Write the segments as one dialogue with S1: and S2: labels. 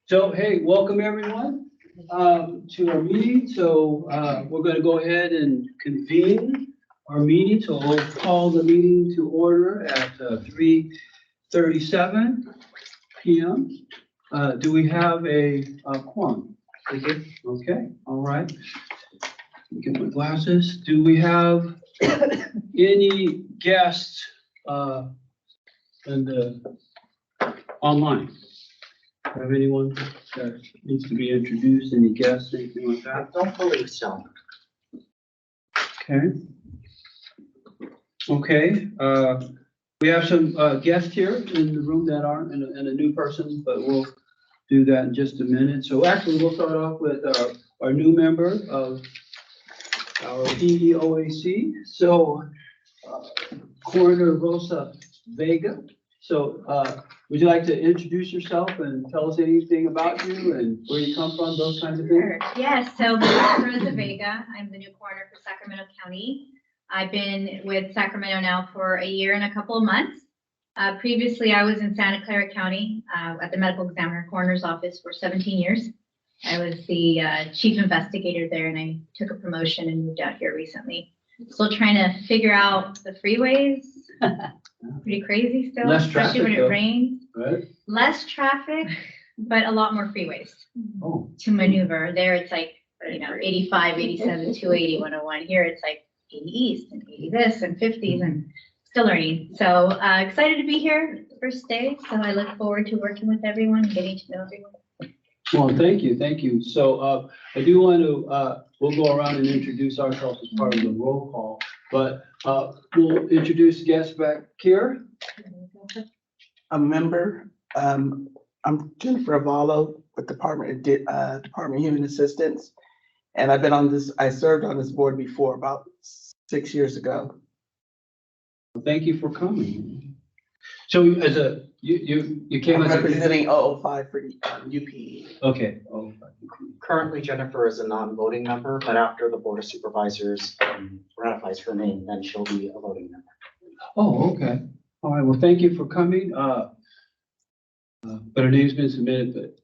S1: So, hey, welcome everyone to our meeting. So we're going to go ahead and convene our meeting. So we'll call the meeting to order at 3:37 p.m. Do we have a quorum? Okay, all right. Get my glasses. Do we have any guests online? Have anyone that needs to be introduced? Any guests, anything like
S2: I
S1: that?
S2: don't believe so.
S1: Okay. Okay, we have some guests here in the room that aren't, and a new person, but we'll do that in just a minute. So actually, we'll start off with our new member of our EEOAC. So Coroner Rosa Vega. So would you like to introduce yourself and tell us anything about you and where you come from, those kinds of things?
S3: Sure. Yes, so my name is Rosa Vega. I'm the new coroner for Sacramento County. I've been with Sacramento now for a year and a couple of months. Previously, I was in Santa Clara County at the medical examiner coroner's office for 17 years. I was the chief investigator there, and I took a promotion and moved out here recently. Still trying to figure out the freeways. Pretty crazy still,
S1: Less
S3: especially when
S1: traffic,
S3: it
S1: though.
S3: rains.
S1: Right?
S3: Less traffic, but a lot more freeways
S1: Oh,
S3: to maneuver. There it's like, 85, 87, 280, 101. Here it's like 80 east and 80 this and 50s and still learning. So excited to be here first day. So I look forward to working with everyone, getting to know everyone.
S1: well, thank you, thank you. So I do want to, we'll go around and introduce ourselves as part of the roll call, but we'll introduce guests back here.
S4: A member. I'm Jennifer Avallo with Department of Human Assistance. And I've been on this, I served on this board before about 6 years ago.
S1: Thank you for coming. So as you came
S4: I'm
S1: as a.
S4: representing 005 for UPE.
S1: Okay. Oh,
S2: Currently, Jennifer is a non-voting member, but after the Board of Supervisors ratifies her name, then she'll be a voting member.
S1: oh, okay. All right, well, thank you for coming. But her name's been submitted, but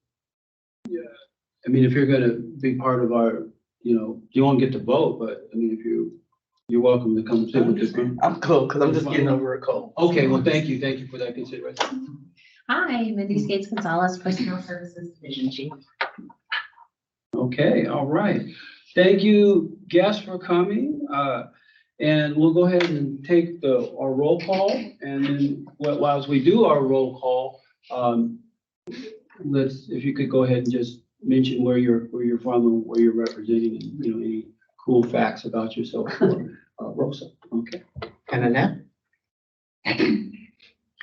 S1: yeah, I mean, if you're gonna be part of our, you won't get to vote, but I mean, if you're welcome to come sit with this group.
S4: I'm cool because I'm just getting over a cold.
S1: Okay, well, thank you for that consideration.
S5: Hi, Mindy Skates Gonzalez, Personnel Services Division Chief.
S1: Okay, all right. Thank you, guests, for coming. And we'll go ahead and take our roll call. And then whilst we do our roll call, if you could go ahead and just mention where you're from and where you're representing, and any cool facts about yourself, Rosa. Okay.
S2: And Annette?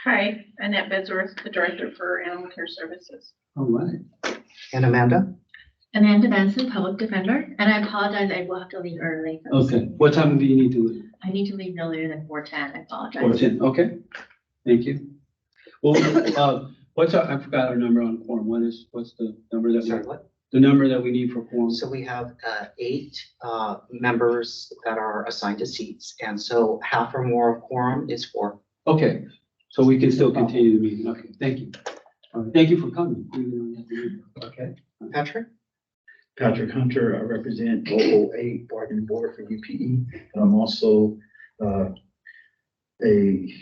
S6: Hi, Annette Bedsworth, the Director for Animal Care Services.
S1: All right.
S2: And Amanda?
S5: Amanda Benson, Public Defender, and I apologize, I will have to leave early.
S1: Okay. What time do you need to leave?
S5: I need to leave no later than 4:10, I apologize.
S1: 4:10. Okay. Thank you. Well, I forgot our number on quorum. What's the number that
S2: Sorry, what?
S1: the number that we need for quorum?
S2: So we have 8 members that are assigned to seats, and so half or more of quorum is 4.
S1: Okay, so we can still continue the meeting. Okay, thank you. All right, thank you for coming. Okay.
S2: Patrick?
S7: Patrick Hunter, I represent 008 Bargaining Board for UPE, and I'm also a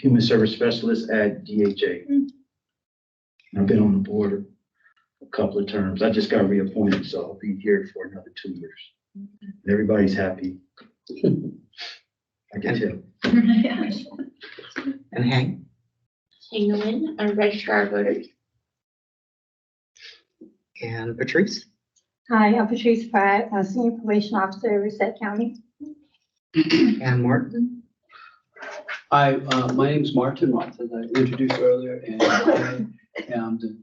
S7: human service specialist at DHA. And I've been on the board a couple of terms. I just got reappointed, so I'll be here for another 2 years. And everybody's happy. I can tell.
S2: And Hank?
S5: Hang in, I'm Registrar of Voters.
S2: And Patrice?
S8: Hi, I'm Patrice Pratt, Senior Probation Officer, Reset County.
S2: And Martin?
S1: Hi, my name is Martin Roth, as I introduced earlier, and I am the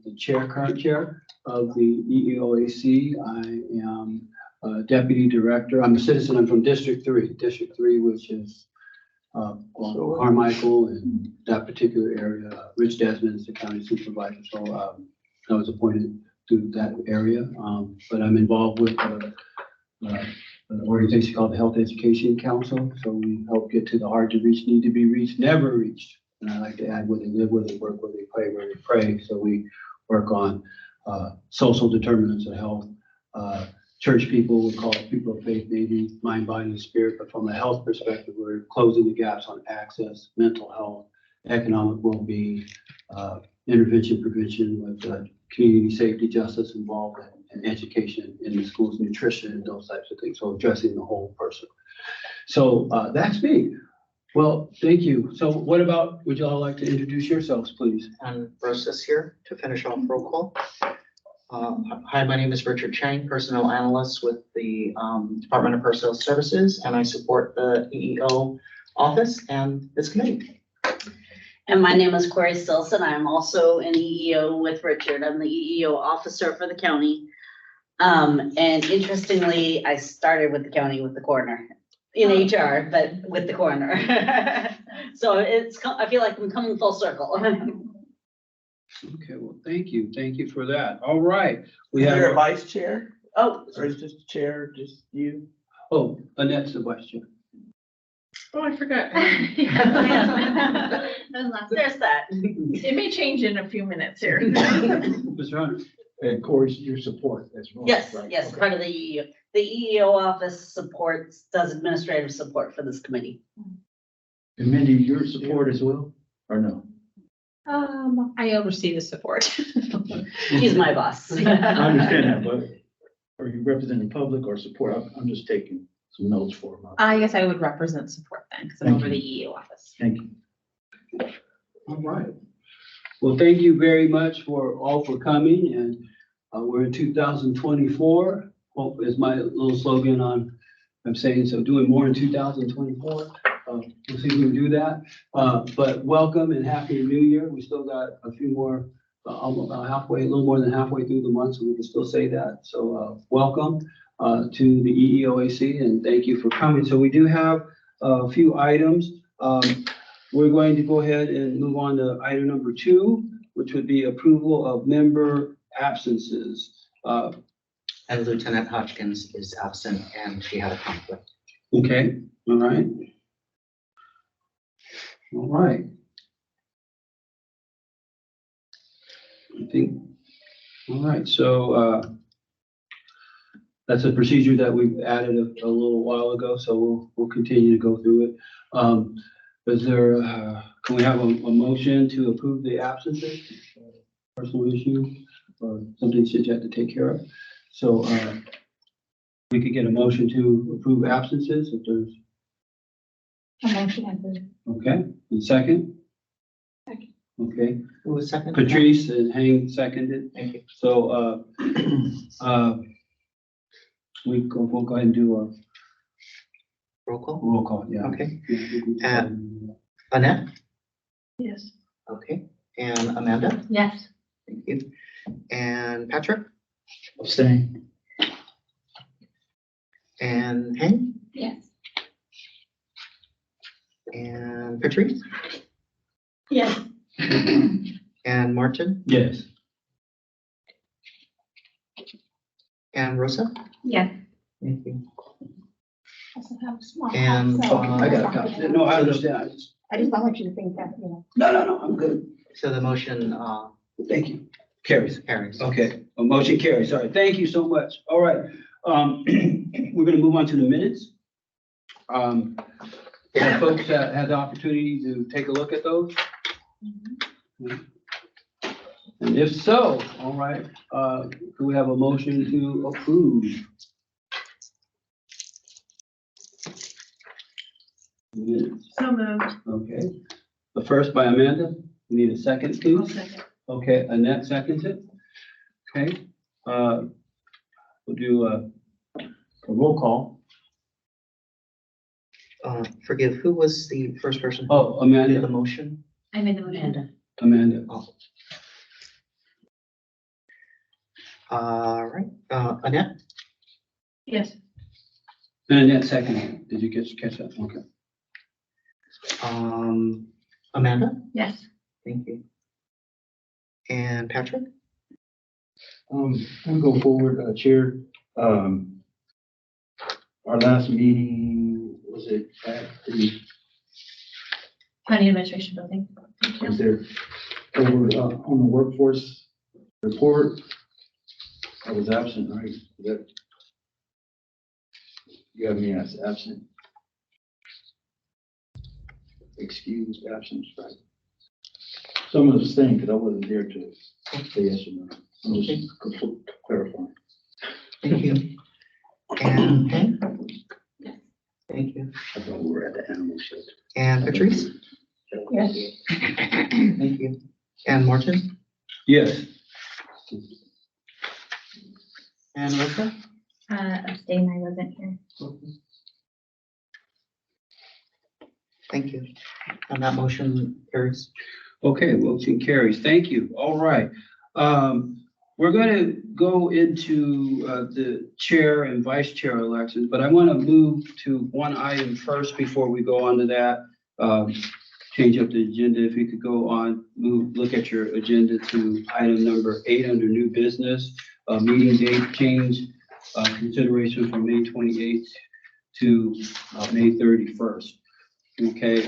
S1: current chair of the EEOAC. I am a deputy director. I'm a citizen. I'm from District 3, which is Carmichael and that particular area. Rich Desmond is the county supervisor, so I was appointed to that area. But I'm involved with an organization called the Health Education Council. So we help get to the hard to reach, need to be reached, never reached. And I like to add where they live, where they work, where they play, where they pray. So we work on social determinants of health. Church people would call it people of faith, maybe mind, body, and spirit, but from a health perspective, we're closing the gaps on access, mental health, economic well-being, intervention, prevention with community safety, justice involvement, and education in the schools, nutrition, and those types of things. So addressing the whole person. So that's me. Well, thank you. So what about, would you all like to introduce yourselves, please?
S2: And Rosa's here to finish off roll call. Hi, my name is Richard Chang, Personnel Analyst with the Department of Personnel Services, and I support the EEO office and this committee.
S9: And my name is Corey Stilson. I'm also an EEO with Richard. I'm the EEO officer for the county. And interestingly, I started with the county with the coroner in HR, but with the coroner. So I feel like I'm coming full circle.
S1: Okay, well, thank you. Thank you for that. All right. We
S4: Is there a
S1: have,
S4: vice chair?
S9: Oh,
S4: Or is just chair, just you?
S1: oh, Annette's the vice chair.
S6: Oh, I forgot.
S9: there's that.
S6: It may change in a few minutes here.
S1: Mr. Hunter.
S7: And Corey, your support as well.
S9: Yes,
S7: right?
S9: yes,
S7: Okay.
S9: part of the EEO. The EEO office does administrative support for this committee.
S7: And Mindy, your support as well, or no?
S6: I oversee the support.
S9: She's my boss.
S7: I understand that, but are you representing public or support? I'm just taking some notes for them.
S6: I guess I would represent support then, because I'm
S7: Thank
S6: over
S7: you.
S6: the EEO office.
S7: Thank you.
S1: All right. Well, thank you very much for coming, and we're in 2024. Hope is my little slogan I'm saying, so doing more in 2024. We'll see if we can do that. But welcome and happy New Year. We still got a few more, about halfway, a little more than halfway through the month, so we can still say that. So welcome to the EEOAC, and thank you for coming. So we do have a few items. We're going to go ahead and move on to item number 2, which would be approval of member absences.
S2: And Lieutenant Hodgkins is absent and she had a conflict.
S1: Okay, all right. All right. I think, all right, so that's a procedure that we've added a little while ago, so we'll continue to go through it. Is there, can we have a motion to approve the absences? Personal issue or something that you have to take care of? So we could get a motion to approve absences if there's, okay, and second? Okay,
S2: Who was second?
S1: Patrice and Hang seconded.
S2: Thank you.
S1: So we'll go ahead and do a
S2: Roll call.
S1: roll call, yeah.
S2: Okay. Annette?
S6: Yes.
S2: Okay. And Amanda?
S5: Yes.
S2: Thank you. And Patrick?
S7: Abstain.
S2: And Hank?
S5: Yes.
S2: And Patrice?
S5: Yes.
S2: And Martin?
S1: Yes.
S2: And Rosa?
S3: Yes.
S2: Thank you.
S8: Okay,
S2: And
S1: I got a copy. No, I understand.
S8: I just don't want you to think that,
S1: No, I'm good.
S2: so the motion
S1: Thank you. Carries.
S2: carries.
S1: Okay, a motion carries. All right, thank you so much. All right. We're gonna move on to the minutes. Have folks that had the opportunity to take a look at those? And if so, all right, do we have a motion to approve? Minutes.
S6: So moved.
S1: Okay, the first by Amanda. We need a second,
S6: I'll
S1: please.
S6: second.
S1: Okay, Annette seconds it. Okay, we'll do a roll call.
S2: Forgive, who was the first person?
S1: Oh,
S2: Who did the
S1: Amanda,
S2: motion?
S5: I made the motion.
S1: Amanda.
S2: All right, Annette?
S6: Yes.
S1: And Annette seconded. Did you catch that? Okay.
S2: Amanda?
S5: Yes.
S2: Thank you. And Patrick?
S7: I'll go forward, Chair. Our last meeting, was it at the,
S5: County Administration Building.
S7: was there, over, on the workforce report, I was absent, right? You have me as absent. Excused absence, right? So I'm gonna abstain because I wasn't there to say yes or no. I'm just clarifying.
S2: Thank you. And Pam? Thank you.
S7: I thought we were at the animal shelter.
S2: And Patrice?
S8: Yes.
S2: Thank you. And Martin?
S1: Yes.
S2: And Rosa?
S3: Abstain, I wasn't here.
S2: Thank you. And that motion carries.
S1: Okay, motion carries. Thank you. All right. We're going to go into the chair and vice chair elections, but I want to move to one item first before we go on to that. Change up the agenda. If you could go on, look at your agenda to item number 8 under new business, meeting date change, consideration from May 28th to May 31st. Okay,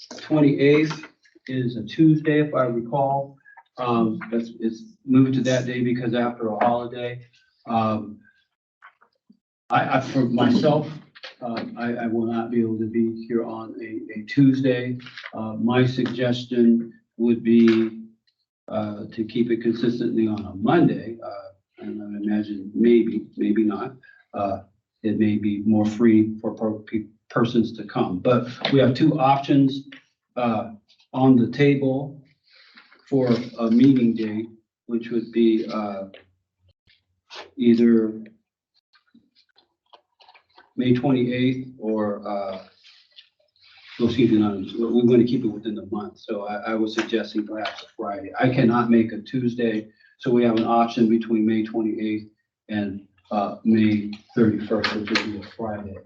S1: 28th is a Tuesday, if I recall. It's moved to that day because after a holiday. For myself, I will not be able to be here on a Tuesday. My suggestion would be to keep it consistently on a Monday. And I imagine maybe not. It may be more free for persons to come. But we have two options on the table for a meeting date, which would be either May 28th or, we're going to keep it within the month. So I was suggesting perhaps a Friday. I cannot make a Tuesday, so we have an option between May 28th and May 31st, which would be a Friday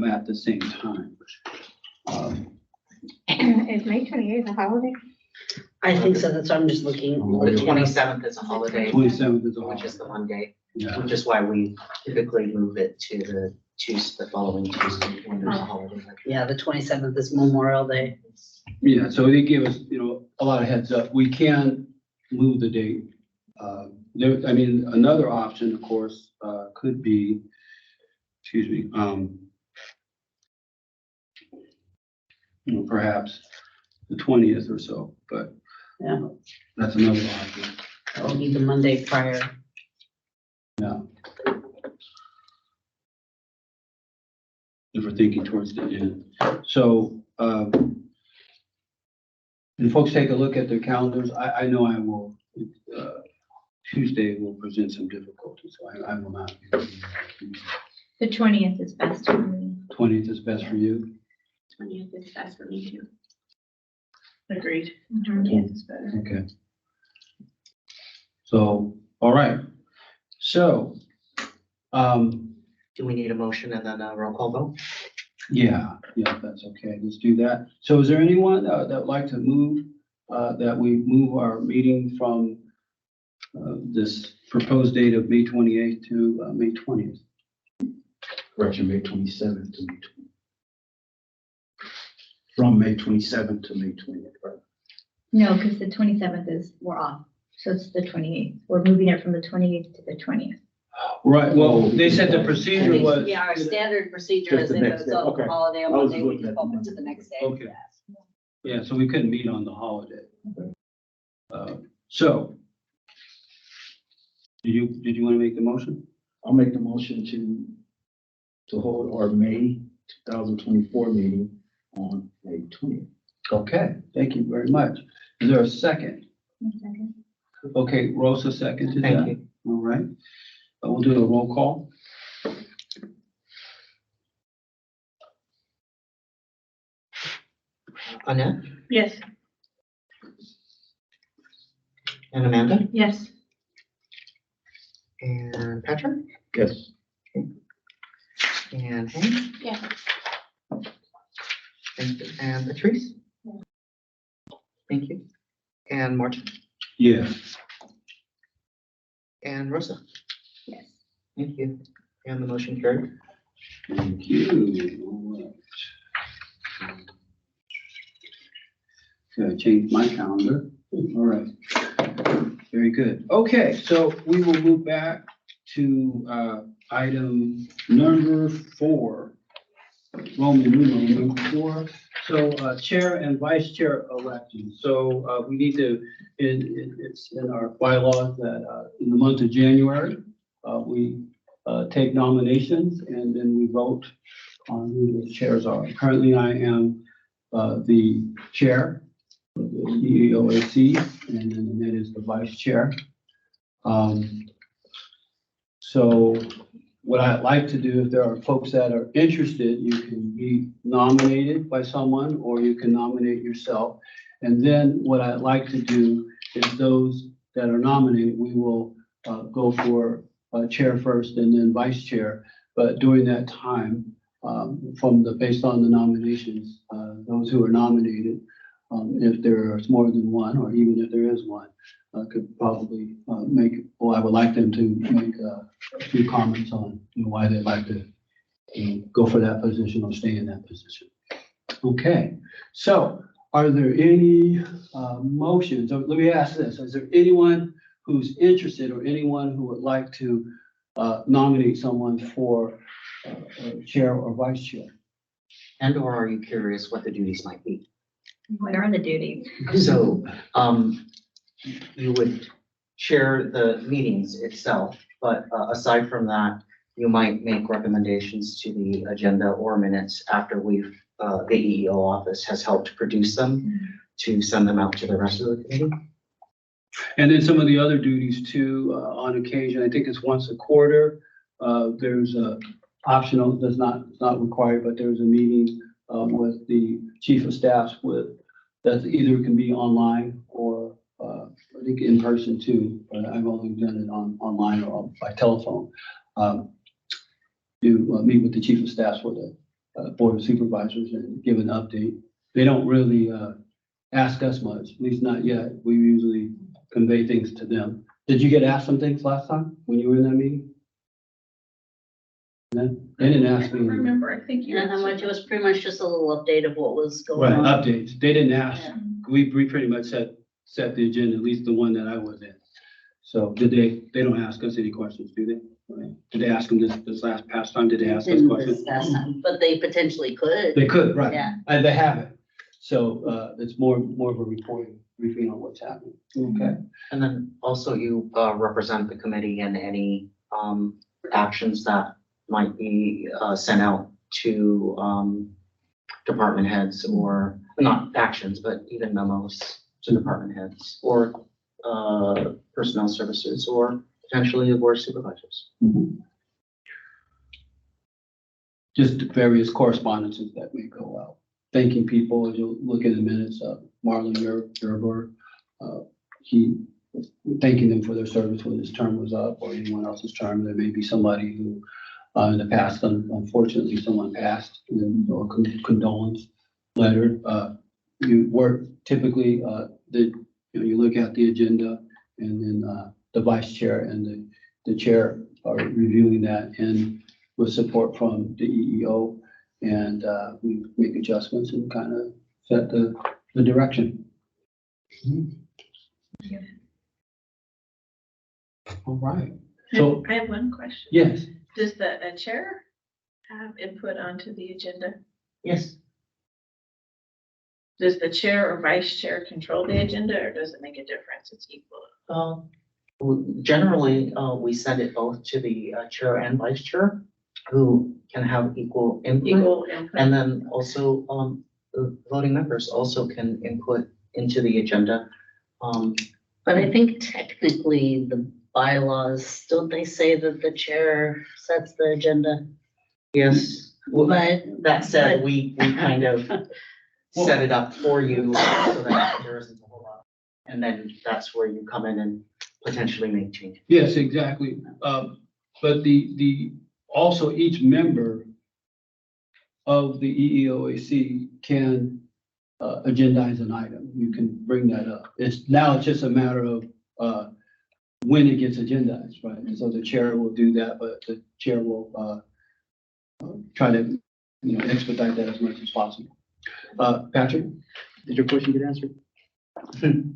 S1: at the same time.
S8: Is May 28th a holiday?
S9: I think so, that's why I'm just looking.
S2: The 27th is a holiday.
S1: 27th is a
S2: Which is the Monday,
S1: Yeah.
S2: which is why we typically move it to the following Tuesday when there's a holiday.
S9: Yeah, the 27th is Memorial Day.
S1: Yeah, so they give us, a lot of heads up. We can move the date. Another option, of course, could be, perhaps the 20th or so, but
S9: Yeah.
S1: That's another option.
S9: It'll be the Monday prior.
S1: Yeah. If we're thinking towards the end. So, and folks take a look at their calendars. I know I will, Tuesday will present some difficulties, so I will not.
S3: The 20th is best for me.
S1: 20th is best for you?
S5: 20th is best for me too.
S6: Agreed.
S5: 20th is better.
S1: Okay. So, all right. So,
S2: Do we need a motion and then a roll call vote?
S1: yeah, that's okay. Let's do that. So is there anyone that would like to move, that we move our meeting from this proposed date of May 28th to May 20th?
S7: Correction, May 27th to May 20th. From May 27th to May 20th, right?
S3: No, because the 27th we're off. So it's the 28th. We're moving it from the 28th to the 20th.
S1: Right, well, they said the procedure was.
S9: Yeah, our standard procedure
S7: Just
S9: is
S7: the
S9: if
S7: next
S9: it's
S7: day,
S9: a
S7: okay.
S9: holiday on
S7: I was
S9: Monday, we
S7: looking
S9: just
S7: at
S9: bump
S7: the
S9: it to the next day.
S1: Okay. Yeah, so we couldn't meet on the holiday. So, did you want to make the motion?
S7: I'll make the motion to hold our May 2024 meeting on May 20th.
S1: Okay, thank you very much. Is there a second? Okay, Rosa seconded that.
S2: Thank you.
S1: All right. We'll do a roll call.
S2: Annette
S6: Yes.
S2: and Amanda
S6: Yes.
S2: and Patrick
S7: Yes.
S2: and Hank.
S5: Yeah.
S2: Thank you. And Patrice. Thank you. And Martin
S1: Yes.
S2: and Rosa.
S3: Yes.
S2: Thank you. And the motion carried.
S1: Thank you. All right. Gotta change my calendar. All right. Very good. Okay, so we will move back to item number 4, Roman numeral number 4. So chair and vice chair elections. So we need to, it's in our bylaws that in the month of January, we take nominations and then we vote on who the chairs are. Currently, I am the chair of the EEOAC, and then Annette is the vice chair. So what I'd like to do, if there are folks that are interested, you can be nominated by someone or you can nominate yourself. And then what I'd like to do is those that are nominated, we will go for chair first and then vice chair. But during that time, based on the nominations, those who are nominated, if there's more than one, or even if there is one, could probably I would like them to make a few comments on why they'd like to go for that position or stay in that position. Okay, so are there any motions? Let me ask this. Is there anyone who's interested or anyone who would like to nominate someone for chair or vice chair?
S2: And or are you curious what the duties might be?
S3: What are the duties?
S2: So, you would chair the meetings itself, but aside from that, you might make recommendations to the agenda or minutes after we've, the EEO office has helped produce them to send them out to the rest of the committee.
S1: And then some of the other duties too, on occasion, I think it's once a quarter, there's a optional, it's not required, but there's a meeting with the chief of staff that either can be online or I think in person too, but I've only done it online or by telephone. To meet with the chief of staff for the board of supervisors and give an update. They don't really ask us much, at least not yet. We usually convey things to them. Did you get asked some things last time when you were in that meeting? No? They didn't ask me.
S6: I remember, I think you.
S9: And how much, it was pretty much just a little update of what was
S1: Right,
S9: going on.
S1: updates. They didn't ask.
S9: Yeah.
S1: We pretty much set the agenda, at least the one that I was in. So they don't ask us any questions, do they? Right. Did they ask them this past time? Did they ask us
S9: Didn't
S1: questions?
S9: this last time, but they potentially could.
S1: They could, right.
S9: Yeah.
S1: And they haven't. So it's more of a briefing on what's happening. Okay.
S2: And then also you represent the committee in any actions that might be sent out to department heads, or not actions, but even memos to department heads or personnel services or potentially the board of supervisors.
S1: Mhm. Just various correspondences that may go out. Thanking people, as you'll look in the minutes, Marlon Gerber, he thanking them for their service when his term was up or anyone else's term. There may be somebody who in the past, unfortunately, someone passed or condolence letter. You work typically, you look at the agenda and then the vice chair and the chair are reviewing that and with support from the EEO, and we make adjustments and kind of set the direction.
S6: Yeah.
S1: All right. So
S6: I have one question.
S1: yes,
S6: Does the chair have input onto the agenda?
S2: Yes.
S6: Does the chair or vice chair control the agenda, or does it make a difference? It's equal.
S2: Generally, we send it both to the chair and vice chair, who can have equal input.
S6: Equal input.
S2: And then also, the voting members also can input into the agenda.
S9: But I think technically the bylaws, don't they say that the chair sets the agenda?
S2: Yes, well,
S9: But
S2: that said, we kind of set it up for you so that there isn't a whole lot. And then that's where you come in and potentially make changes.
S1: yes, exactly. But also each member of the EEOAC can agendize an item. You can bring that up. It's just a matter of when it gets agendized, right? So the chair will do that, but the chair will try to expedite that as much as possible. Patrick, did your question get answered?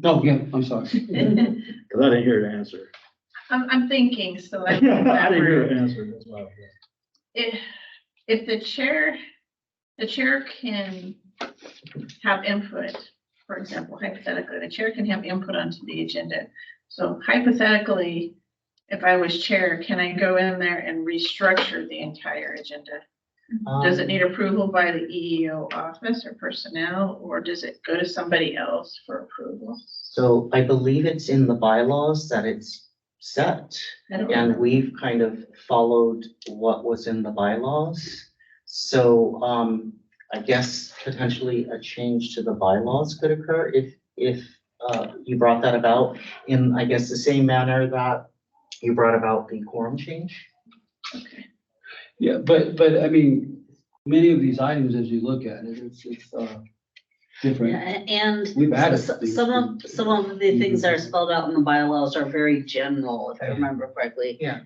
S1: Oh, yeah, I'm sorry.
S7: Because I didn't hear the answer.
S6: I'm thinking, so
S7: I
S6: I.
S7: didn't hear an answer, that's why.
S6: If the chair can have input, for example, hypothetically, the chair can have input onto the agenda. So hypothetically, if I was chair, can I go in there and restructure the entire agenda? Does it need approval by the EEO office or personnel, or does it go to somebody else for approval?
S2: So I believe it's in the bylaws that it's set,
S6: I don't
S2: and
S6: know.
S2: we've kind of followed what was in the bylaws. So, I guess potentially a change to the bylaws could occur if you brought that about in, I guess, the same manner that you brought about the quorum change.
S6: Okay.
S1: Yeah, but I mean, many of these items, as you look at it, it's different.
S9: And
S1: We've added
S9: s-
S1: things.
S9: some of the things that are spelled out in the bylaws are very general, if I remember correctly.
S2: Yeah.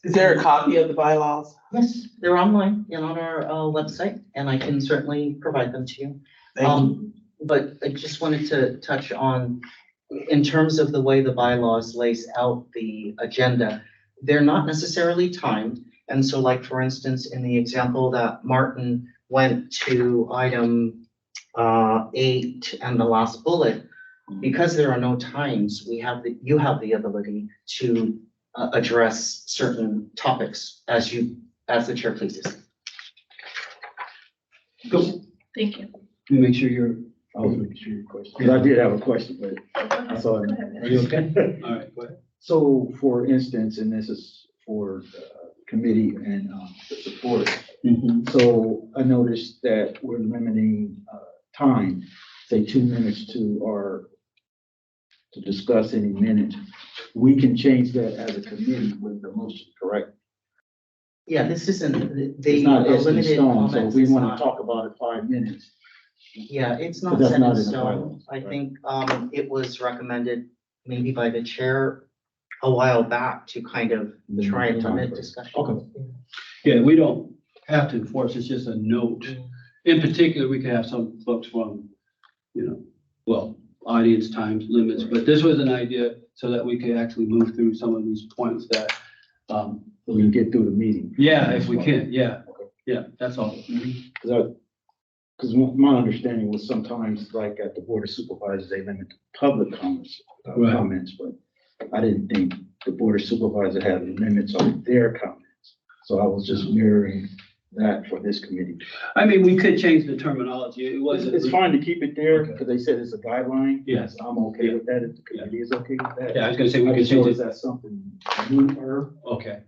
S4: Is there a copy of the bylaws?
S2: Yes, they're online and on our website, and I can certainly provide them to you.
S4: Thank you.
S2: But I just wanted to touch on, in terms of the way the bylaws lays out the agenda, they're not necessarily timed. And so like, for instance, in the example that Martin went to item 8 and the last bullet, because there are no times, you have the ability to address certain topics as the chair pleases.
S1: Go,
S6: Thank you.
S1: make sure you're,
S7: I was making sure your question, because I did have a question, but I saw it.
S1: are you okay? All right, go ahead.
S7: So for instance, and this is for the committee and the support. So I noticed that we're limiting time, say 2 minutes to discuss any minute. We can change that as a committee with the motion, correct?
S2: Yeah, this isn't,
S7: It's
S2: the
S7: not etched in
S2: limited
S7: stone, so if
S2: comments
S7: we
S2: is
S7: want
S2: not,
S7: to talk about it 5 minutes.
S2: yeah, it's
S7: But
S2: not
S7: that's
S2: set
S7: not
S2: in
S7: in the
S2: stone.
S7: bylaws,
S2: I
S7: right?
S2: think it was recommended maybe by the chair a while back to kind of try and
S7: Time
S2: limit
S7: frame.
S2: discussion.
S7: Okay.
S1: Yeah, we don't have to enforce, it's just a note. In particular, we could have some folks from, well, audience times limits, but this was an idea so that we could actually move through some of these points that,
S7: We can get through the meeting.
S1: yeah, if we can, yeah, yeah, that's all.
S7: Because my understanding was sometimes like at the Board of Supervisors, they limit public comments,
S1: Right.
S7: but I didn't think the Board of Supervisors had limits on their comments. So I was just mirroring that for this committee.
S1: I mean, we could change the terminology, it wasn't.
S7: It's fine to keep it there
S1: Okay.
S7: because they said it's a guideline.
S1: Yes.
S7: I'm okay with that if the committee is okay with that.
S1: Yeah, I was gonna say, we
S7: I
S1: could
S7: just
S1: change
S7: noticed
S1: it,
S7: that's something new for her,
S1: okay.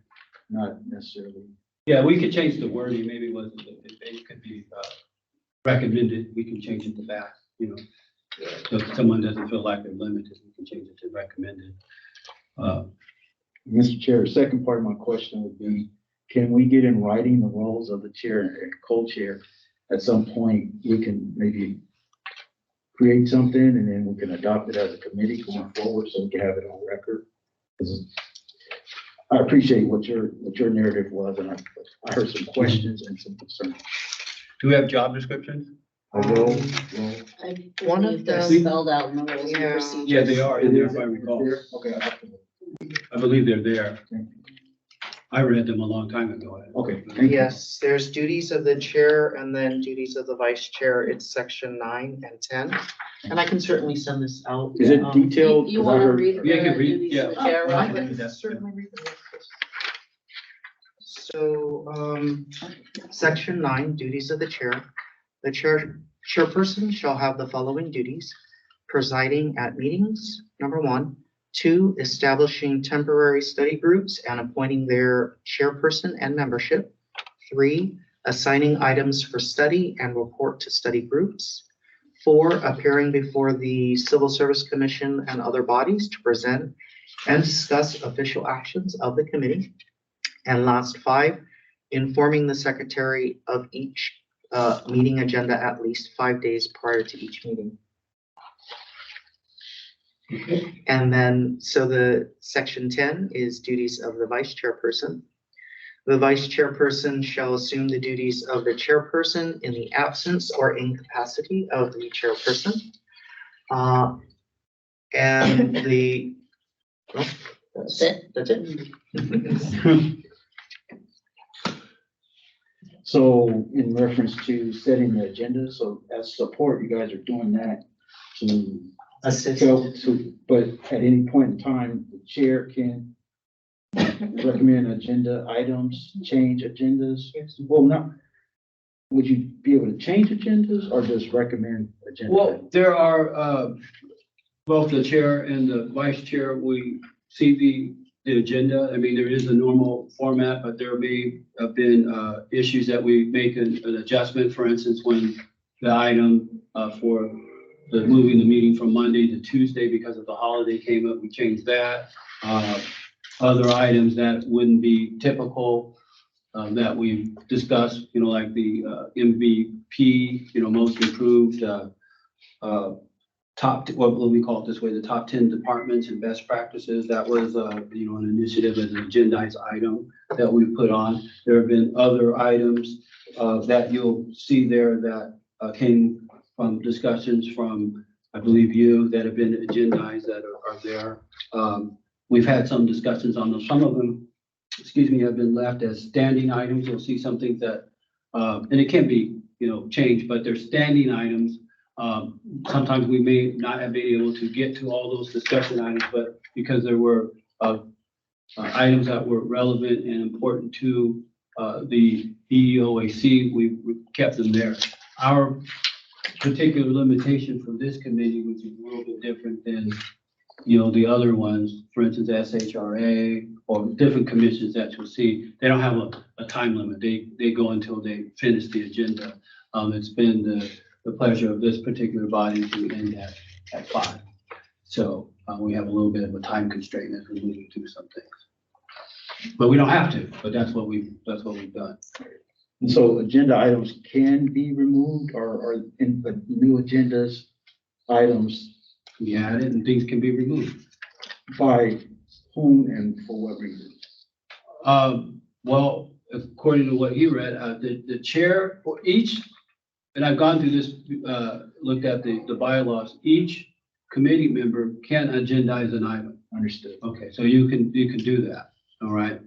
S7: not necessarily.
S1: Yeah, we could change the wording, maybe it wasn't, it could be recommended, we can change it to that, So if someone doesn't feel like they're limited, we can change it to recommended.
S7: Mr. Chair, the second part of my question would be, can we get in writing the roles of the chair and co-chair? At some point, we can maybe create something and then we can adopt it as a committee going forward so we can have it on record. 'Cause I appreciate what your narrative was, and I heard some questions and some concerns.
S1: Do we have job descriptions?
S7: I will.
S9: I
S2: One of
S9: believe they're
S2: them-
S9: spelled out in the rules and
S2: Yeah.
S9: procedures.
S1: Yeah, they are, in there, if I recall.
S7: Okay,
S1: I believe they're there. I read them a long time ago.
S7: okay. Thank you.
S2: Yes, there's duties of the chair and then duties of the vice chair. It's section 9 and 10. And I can certainly send this out.
S7: Is it detailed?
S9: You
S7: 'Cause I
S9: want to
S7: heard-
S9: read the
S1: Yeah, you can read,
S9: duties of the
S1: yeah.
S9: chair?
S1: Oh,
S2: I
S1: can
S2: can
S1: read that,
S2: certainly read them. So, section 9, duties of the chair. The chairperson shall have the following duties: presiding at meetings, number 1. 2, establishing temporary study groups and appointing their chairperson and membership. 3, assigning items for study and report to study groups. 4, appearing before the Civil Service Commission and other bodies to present and discuss official actions of the committee. And last 5, informing the secretary of each meeting agenda at least 5 days prior to each meeting. And then, so the section 10 is duties of the vice chairperson. The vice chairperson shall assume the duties of the chairperson in the absence or incapacity of the chairperson. And That's it.
S7: So in reference to setting the agenda, so as support, you guys are doing that to
S2: Assist.
S7: help to, but at any point in time, the chair can recommend agenda items, change agendas. Well, not, would you be able to change agendas or just recommend agenda?
S1: Well, there are, both the chair and the vice chair, we see the agenda. I mean, there is a normal format, but there may have been issues that we make an adjustment. For instance, when the item for the moving the meeting from Monday to Tuesday because of the holiday came up, we changed that. Other items that wouldn't be typical that we discussed, you know, like the MVP, you know, most improved top, what we call it this way, the top 10 departments and best practices. That was, you know, an initiative as an agendized item that we put on. There have been other items that you'll see there that came from discussions from, I believe you, that have been agendized that are there. We've had some discussions on those. Some of them, excuse me, have been left as standing items. You'll see some things that, and it can be, you know, changed, but they're standing items. Sometimes we may not have been able to get to all those discussion items, but because there were items that were relevant and important to the EEOAC, we kept them there. Our particular limitation for this committee, which is a little bit different than, you know, the other ones, for instance, SHRA or different commissions that you'll see, they don't have a time limit. They go until they finish the agenda. It's been the pleasure of this particular body to end at 5. So we have a little bit of a time constraint as we're moving through some things. But we don't have to, but that's what we've done.
S7: And so agenda items can be removed or in the new agendas, items
S1: We add it and things can be removed.
S7: by whom and for what reason?
S1: Well, according to what he read, the chair for each, and I've gone through this, looked at the bylaws, each committee member can agendize an item.
S7: Understood.
S1: Okay, so you can do that, all right?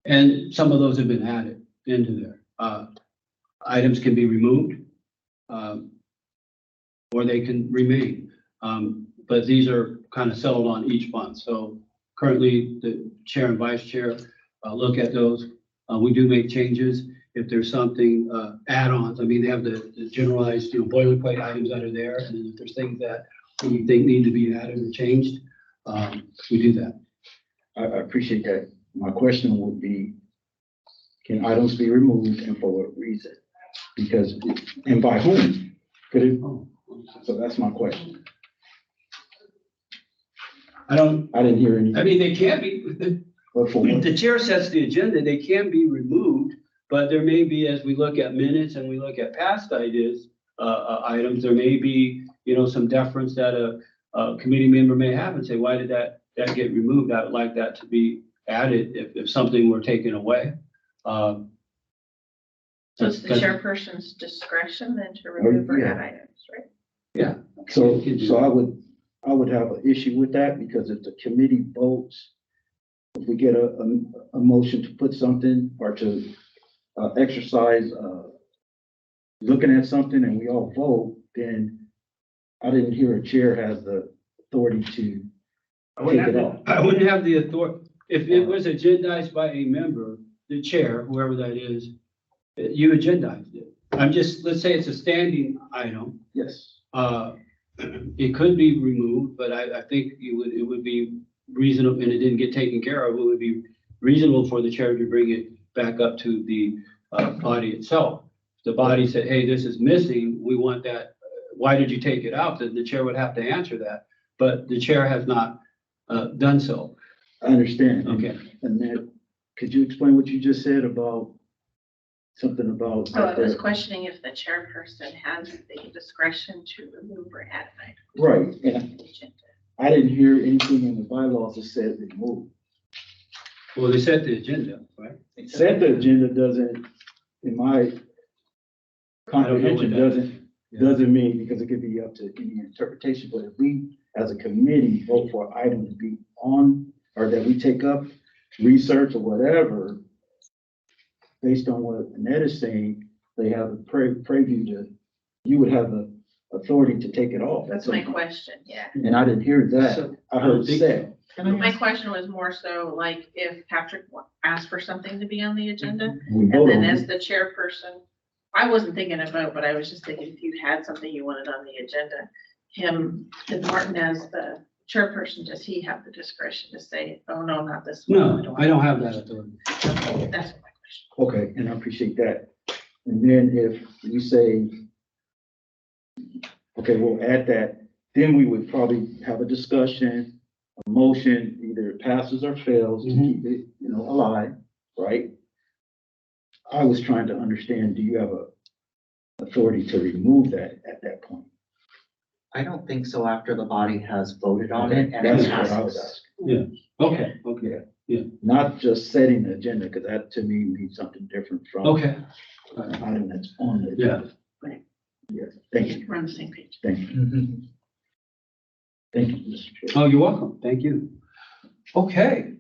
S1: And some of those have been added into there. Items can be removed, or they can remain. But these are kind of settled on each month. So currently, the chair and vice chair look at those. We do make changes if there's something, add-ons. I mean, they have the generalized, you know, boilerplate items that are there. And then if there's things that we think need to be added or changed, we do that.
S7: I appreciate that. My question would be, can items be removed and for what reason? Because, and by whom? Could it, so that's my question.
S1: I
S7: didn't hear any.
S1: mean, they can be,
S7: But for what?
S1: the chair sets the agenda, they can be removed, but there may be, as we look at minutes and we look at past ideas, items, there may be, you know, some deference that a committee member may have and say, why did that get removed? I would like that to be added if something were taken away.
S6: So it's the chairperson's discretion then to remove or add items, right?
S1: Yeah.
S7: So I would have an issue with that because if the committee votes, if we get a motion to put something or to exercise looking at something and we all vote, then I didn't hear a chair has the authority to take it off.
S1: I wouldn't have the authority. If it was agendized by a member, the chair, whoever that is, you agendized it. Let's say it's a standing item.
S7: Yes.
S1: It could be removed, but I think it would be reasonable, and it didn't get taken care of. It would be reasonable for the chair to bring it back up to the body itself. If the body said, hey, this is missing, we want that. Why did you take it out? Then the chair would have to answer that, but the chair has not done so.
S7: I understand.
S1: Okay.
S7: And then, could you explain what you just said about something about?
S6: So I was questioning if the chairperson has the discretion to remove or add an item.
S7: Right,
S6: to
S7: and
S6: the agenda.
S7: I didn't hear anything in the bylaws that said remove.
S1: Well, they set the agenda, right?
S7: Set the agenda doesn't, in my comprehension, doesn't mean, because it could be up to any interpretation, but if we as a committee, vote for an item to be on, or that we take up research or whatever, based on what Annette is saying, they have a preview to, you would have the authority to take it off.
S6: That's my question, yeah.
S7: And I didn't hear that.
S1: So-
S7: I heard said.
S6: My question was more so like if Patrick asked for something to be on the agenda,
S7: We
S6: and
S7: vote
S6: then
S7: on
S6: as
S7: it.
S6: the chairperson, I wasn't thinking of vote, but I was just thinking if you had something you wanted on the agenda, and Martin as the chairperson, does he have the discretion to say, oh, no, not this one?
S1: No, I don't have that authority.
S6: Okay, that's my question.
S7: Okay, and I appreciate that. And then if you say, okay, we'll add that, then we would probably have a discussion, a motion, either it passes or fails to keep it, alive, right? I was trying to understand, do you have a authority to remove that at that point?
S2: I don't think so after the body has voted on
S7: Okay,
S2: it and
S7: that's
S2: it
S7: what I was
S2: passes.
S7: asking.
S1: Okay.
S7: Not just setting the agenda, because that to me means something different from
S1: Okay.
S7: an item that's on the
S1: Yeah.
S7: agenda. Yes, thank you,
S6: We're on the same page.
S7: thank you, thank you, Mr. Chair.
S1: Oh, you're welcome. Thank you. Okay.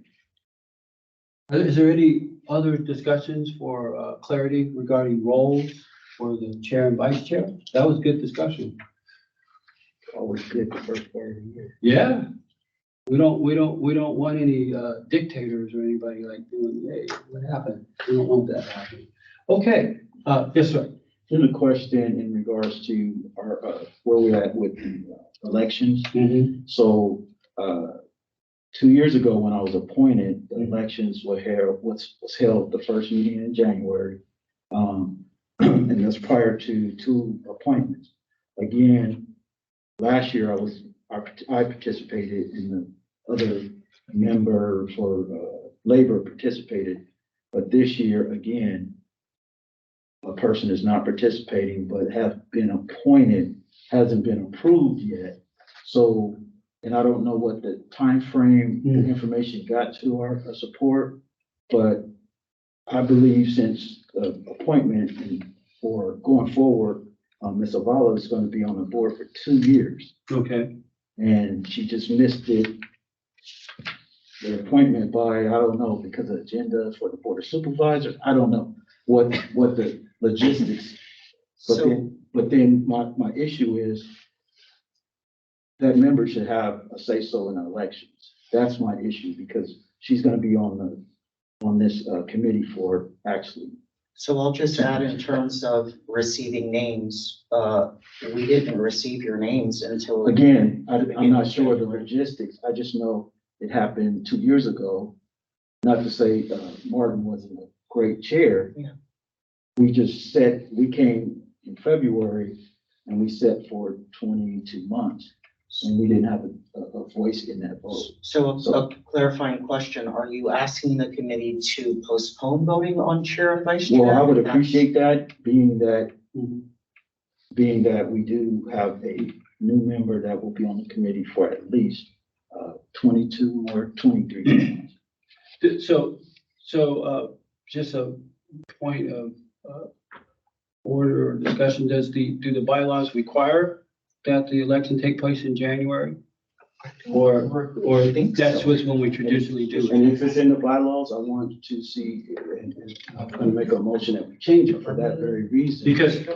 S1: Is there any other discussions for clarity regarding roles for the chair and vice chair? That was good discussion.
S7: Always good the first part of the year.
S1: Yeah. We don't want any dictators or anybody like doing, hey, what happened? We don't want that happening. Okay, yes, sir.
S7: Then a question in regards to our, where we're at with the elections.
S1: Mm-hmm.
S7: So, 2 years ago, when I was appointed, the elections were held, was held the first meeting in January. And that's prior to 2 appointments. Again, last year I participated and the other member for labor participated. But this year, again, a person is not participating, but have been appointed, hasn't been approved yet. So, and I don't know what the time frame, the information got to our support, but I believe since the appointment and for going forward, Ms. Avala is going to be on the board for 2 years.
S1: Okay.
S7: And she just missed it, the appointment by, I don't know, because of agenda for the board of supervisors. I don't know what the logistics. But then my issue is that member should have a say-so in the elections. That's my issue because she's gonna be on this committee for actually.
S2: So I'll just add in terms of receiving names, we didn't receive your names until.
S7: Again, I'm not sure the logistics. I just know it happened 2 years ago. Not to say Martin wasn't a great chair.
S2: Yeah.
S7: We came in February and we set for 22 months. And we didn't have a voice in that vote.
S2: So a clarifying question, are you asking the committee to postpone voting on chair and vice chair?
S7: Well, I would appreciate that, being that we do have a new member that will be on the committee for at least 22 or 23 months.
S1: So, just a point of order or discussion, do the bylaws require that the election take place in January? Or that's what's when we traditionally do
S7: And
S1: it?
S7: if it's in the bylaws, I want to see, and I'm gonna make a motion that we change it for that very reason.
S1: Because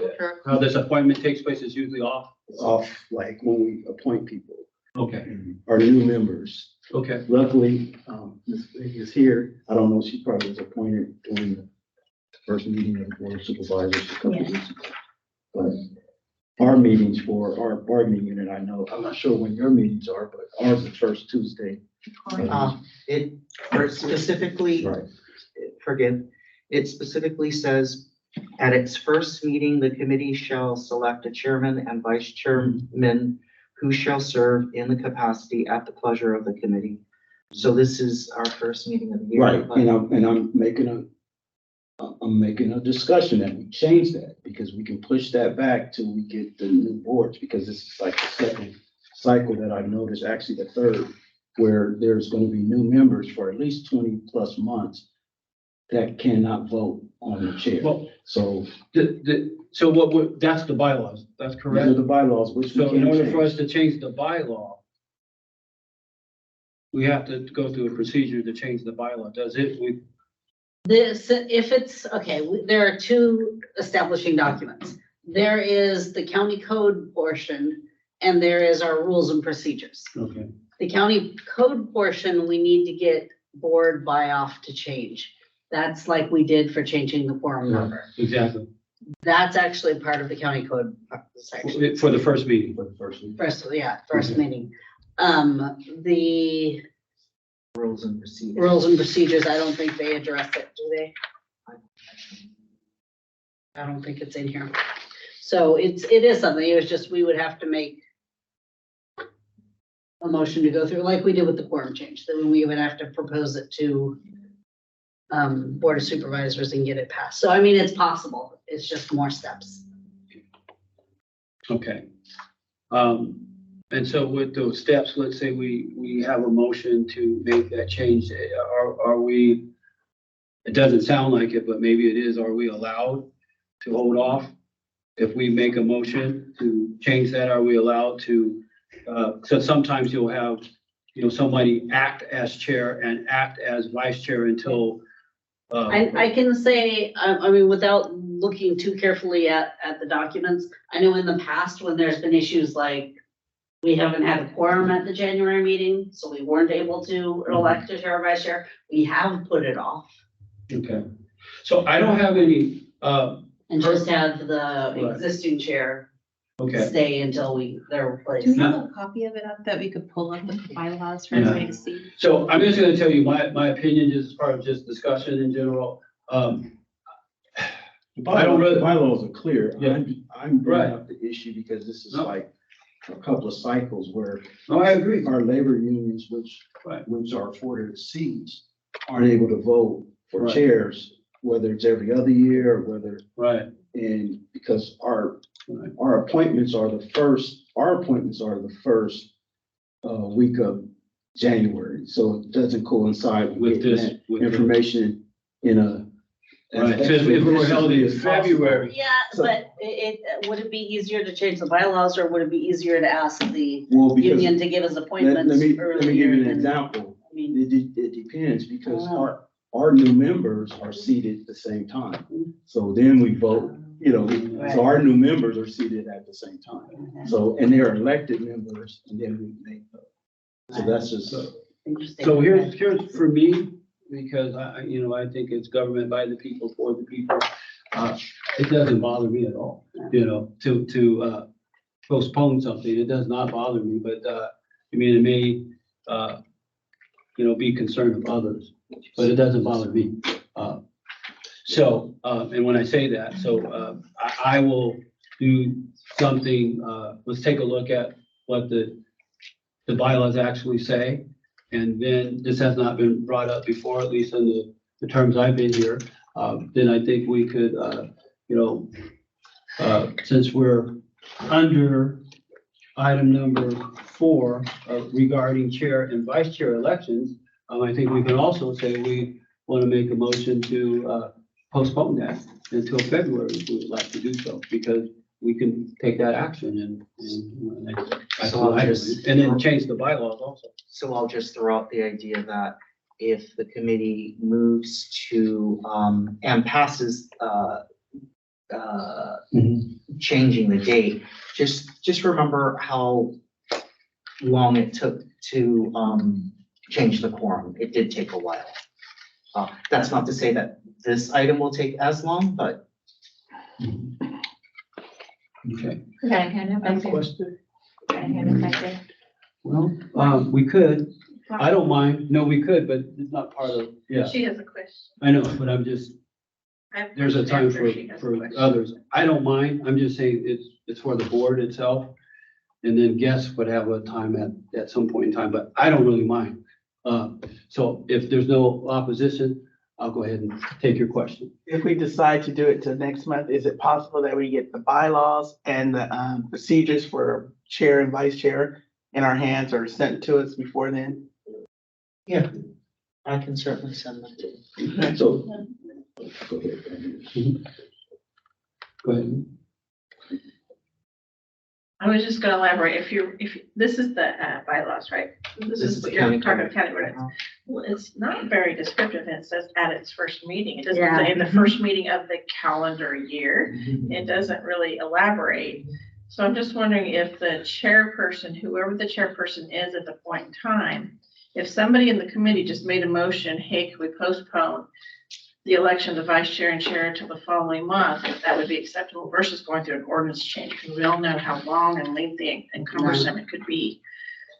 S1: how this appointment takes place is usually off?
S7: It's off, like when we appoint people,
S1: Okay,
S7: our new members.
S1: okay.
S7: Luckily, Ms. Vick is here. I don't know, she probably was appointed during the first meeting of the board of supervisors a couple of weeks ago. But our meetings for our bargaining unit, I know, I'm not sure when your meetings are, but ours is first Tuesday.
S2: It specifically,
S7: Right.
S2: it specifically says, at its first meeting, the committee shall select a chairman and vice chairman who shall serve in the capacity at the pleasure of the committee. So this is our first meeting of the year.
S7: Right,
S2: but-
S7: and I'm making a discussion that we change that, because we can push that back till we get the new boards, because this is like the second cycle that I've noticed, actually the third, where there's gonna be new members for at least 20+ months that cannot vote on the chair.
S1: Well,
S7: So
S1: so that's the bylaws, that's
S7: these are
S1: correct?
S7: the bylaws, which we
S1: So in
S7: can
S1: order for
S7: change.
S1: us to change the bylaw, we have to go through a procedure to change the bylaw, does it?
S9: If it's, okay, there are two establishing documents. There is the county code portion and there is our rules and procedures.
S1: Okay,
S9: The county code portion, we need to get board buy-off to change. That's like we did for changing the quorum number.
S1: exactly.
S9: That's actually part of the county code section.
S1: For the first meeting.
S7: For the first one.
S9: First meeting. The
S2: Rules and procedures.
S9: rules and procedures, I don't think they address it, do they? I don't think it's in here. So it is something, it was just, we would have to make a motion to go through, like we did with the quorum change, then we would have to propose it to Board of Supervisors and get it passed. So I mean, it's possible, it's just more steps.
S1: Okay. And so with those steps, let's say we have a motion to make that change, are we, it doesn't sound like it, but maybe it is, are we allowed to hold off? If we make a motion to change that, are we allowed to, so sometimes you'll have, somebody act as chair and act as vice chair until.
S9: I can say, I mean, without looking too carefully at the documents, I know in the past when there's been issues like we haven't had a quorum at the January meeting, so we weren't able to elect a chair or vice chair, we have put it off.
S1: Okay, so I don't have any,
S9: And just have the
S1: Right.
S9: existing chair
S1: okay,
S9: stay until they're replaced.
S10: Do we have a copy of it up that we could pull up with the bylaws for
S1: Yeah.
S10: everybody to see?
S1: so I'm just gonna tell you my opinion just as part of just discussion in general. I don't really-
S7: The bylaws are clear.
S1: Yeah.
S7: I'm bringing
S1: Right.
S7: up the issue because this is
S1: No.
S7: like a couple of cycles where
S1: No, I agree.
S7: our labor unions, which
S1: Right.
S7: are afforded seats, aren't able to vote for
S1: Right.
S7: chairs, whether it's every other year or whether,
S1: Right,
S7: and because our
S1: right,
S7: appointments are the first week of January, so it doesn't coincide
S1: with
S7: with
S1: this,
S7: that
S1: with the,
S7: information in a.
S1: right, so if we were held in February,
S9: Yeah,
S7: So-
S9: but would it be easier to change the bylaws or would it be easier to ask the
S7: Well, because,
S9: union to give us
S7: let
S9: appointments
S7: me give
S9: earlier
S7: you an
S9: than-
S7: example.
S9: I mean,
S7: It depends because
S9: Oh.
S7: our new members are seated at the same time. So then we vote, so our new members are seated at the same time. So, and they're elected members and then they vote. So that's just,
S9: interesting.
S1: so here's for me, because I think it's government by the people, for the people. It doesn't bother me at all, to postpone something. It does not bother me, but, it may, be concerned of others, but it doesn't bother me. So, and when I say that, so, I will do something, let's take a look at what the bylaws actually say. And then this has not been brought up before, at least in the terms I've been here. Then I think we could, since we're under item number 4 regarding chair and vice chair elections, I think we can also say we want to make a motion to postpone that until February if we would like to do so, because we can take that action and then change the bylaws also.
S2: So I'll just throw out the idea that if the committee moves to, and passes, changing the date, just remember how long it took to, change the quorum. It did take a while. That's not to say that this item will take as long, but
S1: Okay.
S10: We got a hand up back there.
S7: question.
S10: Got a hand up back there.
S1: Well, we could. I don't mind. No, we could, but it's not part of, yeah,
S6: She has a question.
S1: I know, but I'm just,
S6: I have
S1: there's a
S6: question
S1: time
S6: after she has a
S1: for
S6: question.
S1: others. I don't mind. I'm just saying it's for the board itself. And then guests would have a time at some point in time, but I don't really mind. So if there's no opposition, I'll go ahead and take your question.
S4: If we decide to do it till next month, is it possible that we get the bylaws and the procedures for chair and vice chair in our hands or sent to us before then?
S2: yeah, I can certainly send them to you.
S7: So. Go ahead.
S1: Go ahead.
S6: I was just gonna elaborate, this is the bylaws, right? This is what you're talking about, county ordinance. Well, it's not very descriptive, it says at its first meeting, it doesn't
S9: Yeah.
S6: say the first meeting of the calendar year. It doesn't really elaborate. So I'm just wondering if the chairperson, whoever the chairperson is at the point in time, if somebody in the committee just made a motion, hey, can we postpone the election of the vice chair and chair till the following month, if that would be acceptable versus going through an ordinance change, because we all know how long and lengthy and cumbersome it could be.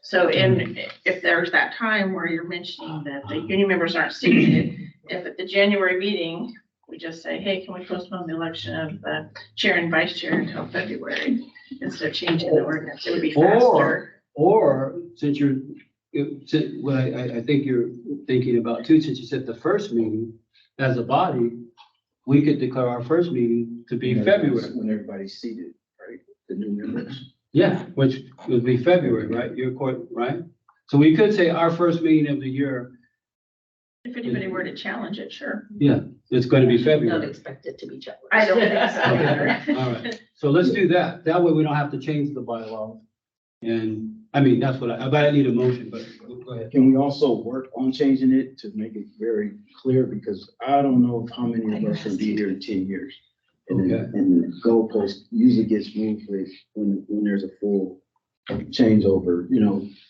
S6: So if there's that time where you're mentioning that the union members aren't seated, if at the January meeting, we just say, hey, can we postpone the election of the chair and vice chair until February instead of changing the ordinance, it would be faster.
S1: Or since what I think you're thinking about too, since you said the first meeting, as a body, we could declare our first meeting to be February.
S7: When everybody's seated, right? The new members.
S1: Yeah, which would be February, right? Your court, right? So we could say our first meeting of the year,
S6: If anybody were to challenge it, sure.
S1: yeah, it's going to be
S9: Don't
S1: February.
S9: expect it to be challenged.
S6: I don't think so
S1: Okay,
S6: either.
S1: all right. So let's do that. That way we don't have to change the bylaws. And I mean, that's what but I need a motion, but go ahead.
S7: Can we also work on changing it to make it very clear? Because I don't know how many of us will be here in 10 years. And
S1: Okay.
S7: and the goalpost usually gets moved when there's a full changeover,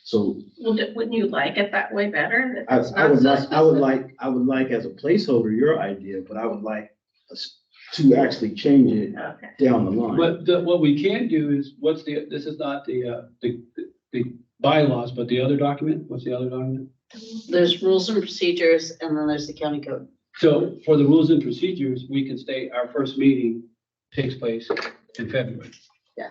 S7: so
S6: Well, wouldn't you like it that way better? If it's
S7: I
S6: not
S7: would
S6: so
S7: I would like as a placeholder your idea, but I would like us to actually change it
S6: specific? Okay.
S7: down the line.
S1: But what we can do is, this is not the bylaws, but the other document? What's the other document?
S9: There's rules and procedures, and then there's the county code.
S1: So for the rules and procedures, we can state our first meeting takes place in February.
S9: Yeah.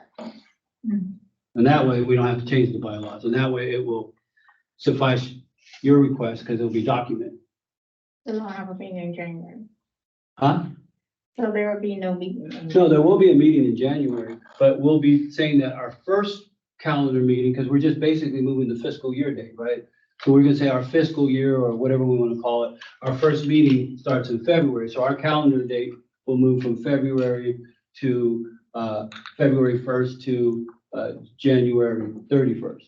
S1: And that way, we don't have to change the bylaws, and that way it will suffice your request, because it'll be documented.
S8: So we'll have a meeting in January.
S1: Huh?
S8: So there will be no meeting.
S1: No, there will be a meeting in January, but we'll be saying that our first calendar meeting, because we're just basically moving the fiscal year date, right? So we're gonna say our fiscal year, or whatever we want to call it, our first meeting starts in February, so our calendar date will move from February to, February 1st to, January 31st.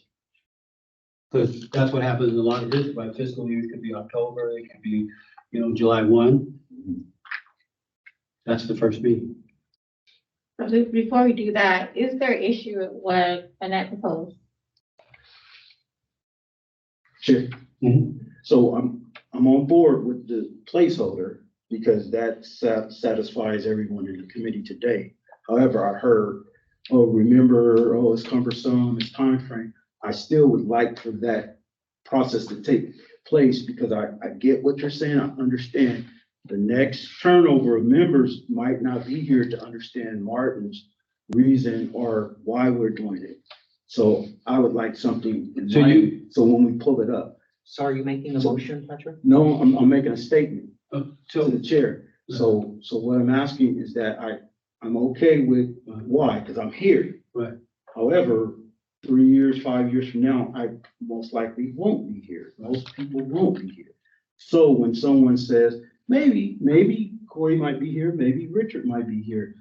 S1: Because that's what happens in a lot of this, right? Fiscal year could be October, it could be, July 1. That's the first meeting.
S8: But before we do that, is there an issue with what Annette proposed?
S7: Sure.
S1: Mhm.
S7: So I'm on board with the placeholder because that satisfies everyone in the committee today. However, I heard, it's cumbersome, it's timeframe. I still would like for that process to take place because I get what you're saying. I understand the next turnover of members might not be here to understand Martin's reason or why we're doing it. So I would like something in writing, so when we pull it up.
S2: So are you making a motion, Patrick?
S7: No, I'm making a statement to
S1: So,
S7: the chair. So what I'm asking is that I'm okay with why, because I'm here.
S1: Right.
S7: However, 3 years, 5 years from now, I most likely won't be here. Most people won't be here. So when someone says, maybe Corey might be here, maybe Richard might be here,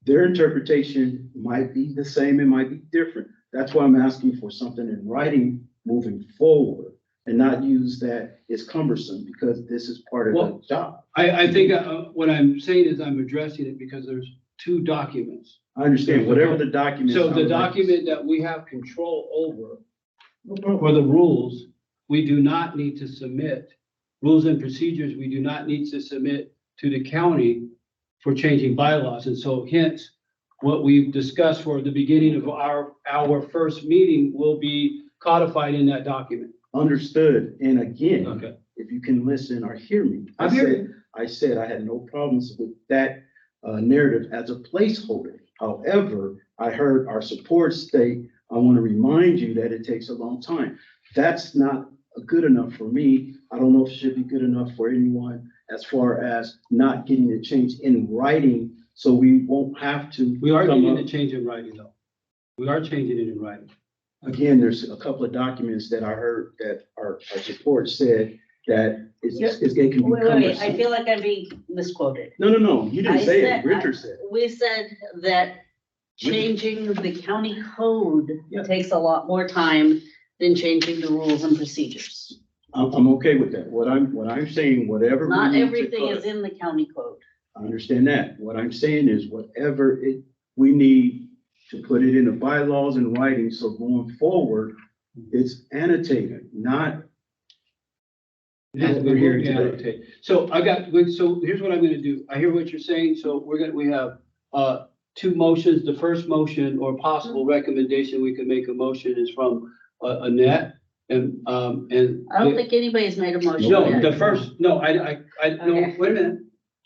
S7: their interpretation might be the same, it might be different. That's why I'm asking for something in writing moving forward and not use that as cumbersome because this is part of the job.
S1: I think what I'm saying is I'm addressing it because there's two documents.
S7: I understand, whatever the document.
S1: So the document that we have control over for the rules, we do not need to submit. Rules and procedures, we do not need to submit to the county for changing bylaws. And so hence, what we've discussed for the beginning of our first meeting will be codified in that document.
S7: Understood. And again,
S1: Okay.
S7: if you can listen or hear me,
S1: I'm here.
S7: I said I had no problems with that narrative as a placeholder. However, I heard our support state, I want to remind you that it takes a long time. That's not good enough for me. I don't know if it should be good enough for anyone as far as not getting it changed in writing, so we won't have to.
S1: We are
S7: come
S1: getting
S7: up-
S1: the change in writing though. We are changing it in writing.
S7: Again, there's a couple of documents that I heard that our support said that it can be
S9: Wait,
S7: cumbersome.
S9: I feel like I'm being misquoted.
S7: No, you didn't
S9: I
S7: say
S9: said-
S7: it, Richard said it.
S9: We said that changing the county code
S7: Yeah.
S9: takes a lot more time than changing the rules and procedures.
S7: I'm okay with that. What I'm saying, whatever. we
S9: Not
S7: need to
S9: everything is
S7: codify-
S9: in the county code.
S7: I understand that. What I'm saying is whatever we need to put it in the bylaws and writing, so going forward, it's annotated, not.
S1: What we're here to annotate. So so here's what I'm gonna do. I hear what you're saying, so we have, two motions. The first motion or possible recommendation, we could make a motion is from, Annette and.
S9: I don't think anybody's made a motion
S1: No,
S9: yet.
S1: the first, no, no,
S9: Okay.
S1: wait a minute.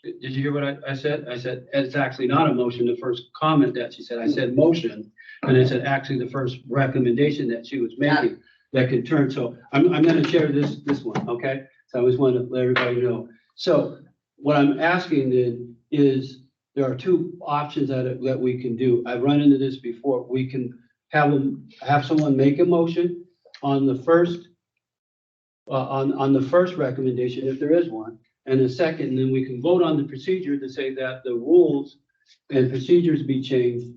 S1: Did you hear what I said? I said, it's actually not a motion, the first comment that she said, I said motion. And I said, actually, the first recommendation that she was making that could turn, so I'm gonna share this one, okay? So I always want to let everybody know. So what I'm asking then is, there are two options that we can do. I've run into this before. We can have someone make a motion on the first, on the first recommendation, if there is one. And the second, and then we can vote on the procedure to say that the rules and procedures be changed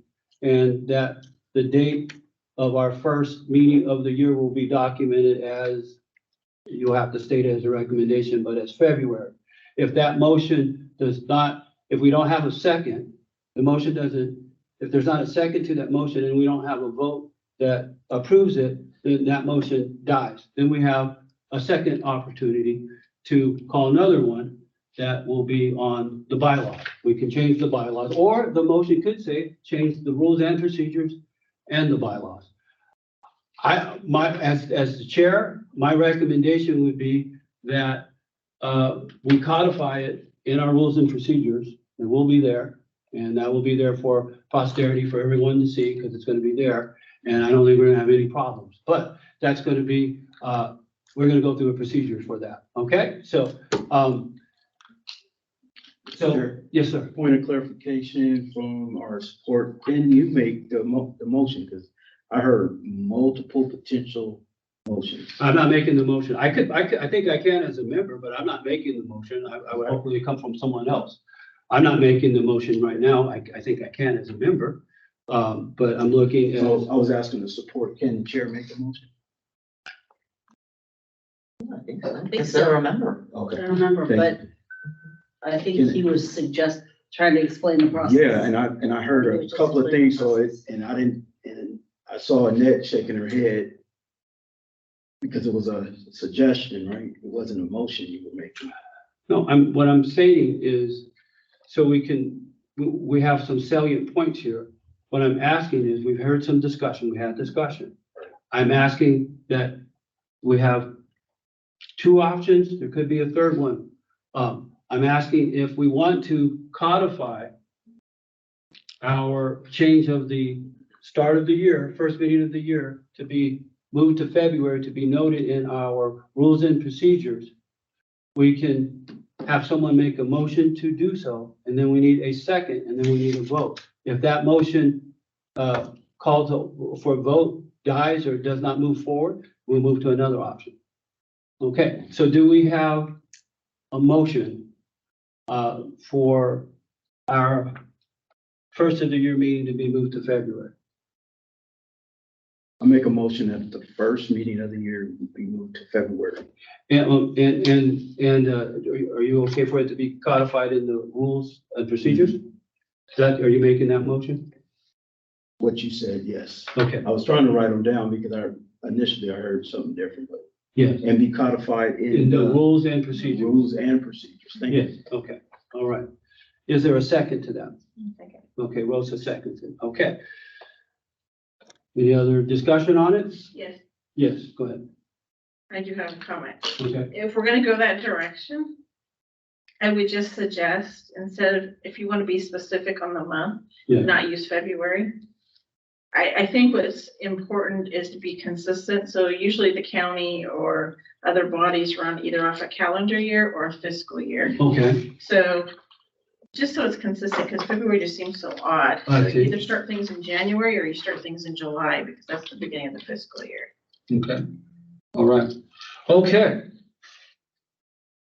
S1: and that the date of our first meeting of the year will be documented as, you'll have to state as a recommendation, but as February. If that motion does not, if we don't have a second, the motion doesn't, if there's not a second to that motion and we don't have a vote that approves it, then that motion dies. Then we have a second opportunity to call another one that will be on the bylaws. We can change the bylaws, or the motion could say, change the rules and procedures and the bylaws. As the chair, my recommendation would be that, we codify it in our rules and procedures, and we'll be there. And that will be there for posterity, for everyone to see, because it's gonna be there. And I don't think we're gonna have any problems, but that's gonna be, we're gonna go through a procedure for that, okay? So,
S7: Sure.
S1: yes, sir.
S7: Point of clarification from our support, can you make the motion? Because I heard multiple potential motions.
S1: I'm not making the motion. I think I can as a member, but I'm not making the motion. I would hopefully come from someone else. I'm not making the motion right now. I think I can as a member. But I'm looking at.
S7: So I was asking the support, can the chair make the motion?
S2: I think so.
S9: think
S2: Consider
S9: so.
S2: a member.
S9: I
S7: Okay.
S9: don't remember,
S7: Thank
S9: but I think he was trying to explain the process.
S7: Yeah, and I heard a couple of things, so and I saw Annette shaking her head because it was a suggestion, right? It wasn't a motion you were making.
S1: No, what I'm saying is, so we have some salient points here. What I'm asking is, we've heard some discussion, we had discussion. I'm asking that we have two options, there could be a third one. I'm asking if we want to codify our change of the start of the year, first meeting of the year, to be moved to February, to be noted in our rules and procedures. We can have someone make a motion to do so, and then we need a second, and then we need a vote. If that motion called for a vote dies or does not move forward, we'll move to another option. Okay, so do we have a motion for our first of the year meeting to be moved to February?
S7: I make a motion that the first meeting of the year will be moved to February.
S1: And are you okay for it to be codified in the rules and procedures? Are you making that motion?
S7: What you said, yes.
S1: Okay,
S7: I was trying to write them down because initially I heard something different, but,
S1: yes,
S7: and be codified
S1: in the rules and procedures.
S7: Rules and procedures. Thank
S1: Yes,
S7: you.
S1: okay, all right. Is there a second to that?
S10: Second.
S1: Okay, Rosa seconds it, okay. Any other discussion on it?
S6: Yes,
S1: Yes, go ahead.
S6: I do have a comment.
S1: Okay,
S6: If we're gonna go that direction, I would just suggest, instead of, if you want to be specific on the month,
S1: yeah,
S6: not use February. I think what's important is to be consistent. So usually the county or other bodies run either off a calendar year or a fiscal year.
S1: okay,
S6: So just so it's consistent, because February just seems so odd. So
S1: I
S6: you
S1: see.
S6: either start things in January or you start things in July, because that's the beginning of the fiscal year.
S1: okay, all right, okay,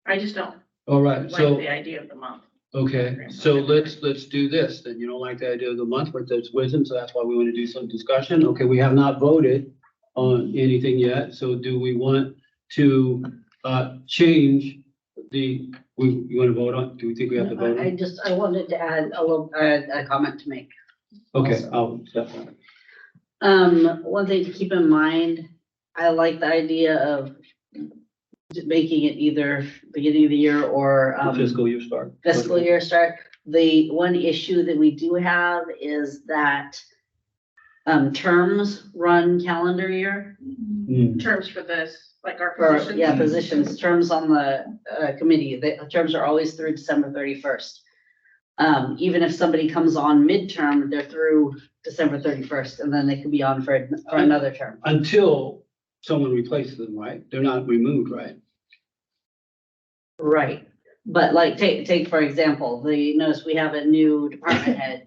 S6: I just don't
S1: all right,
S6: like
S1: so,
S6: the idea of the month.
S1: Okay, so let's do this, then. You don't like the idea of the month, but there's wisdom, so that's why we want to do some discussion. Okay, we have not voted on anything yet, so do we want to, change you want to vote on, do we think we have to vote on?
S9: I wanted to add a comment to make.
S1: Okay, I'll step on it.
S9: One thing to keep in mind, I like the idea of making it either beginning of the year or,
S1: Fiscal year start.
S9: fiscal year start. The one issue that we do have is that, terms run calendar year.
S6: Terms for this, like our
S9: Or,
S6: positions.
S9: yeah, positions, terms on the, committee, the terms are always through December 31st. Even if somebody comes on midterm, they're through December 31st, and then they could be on for another term.
S1: Until someone replaces them, right? They're not removed, right?
S9: Right, but like, take for example, notice we have a new department head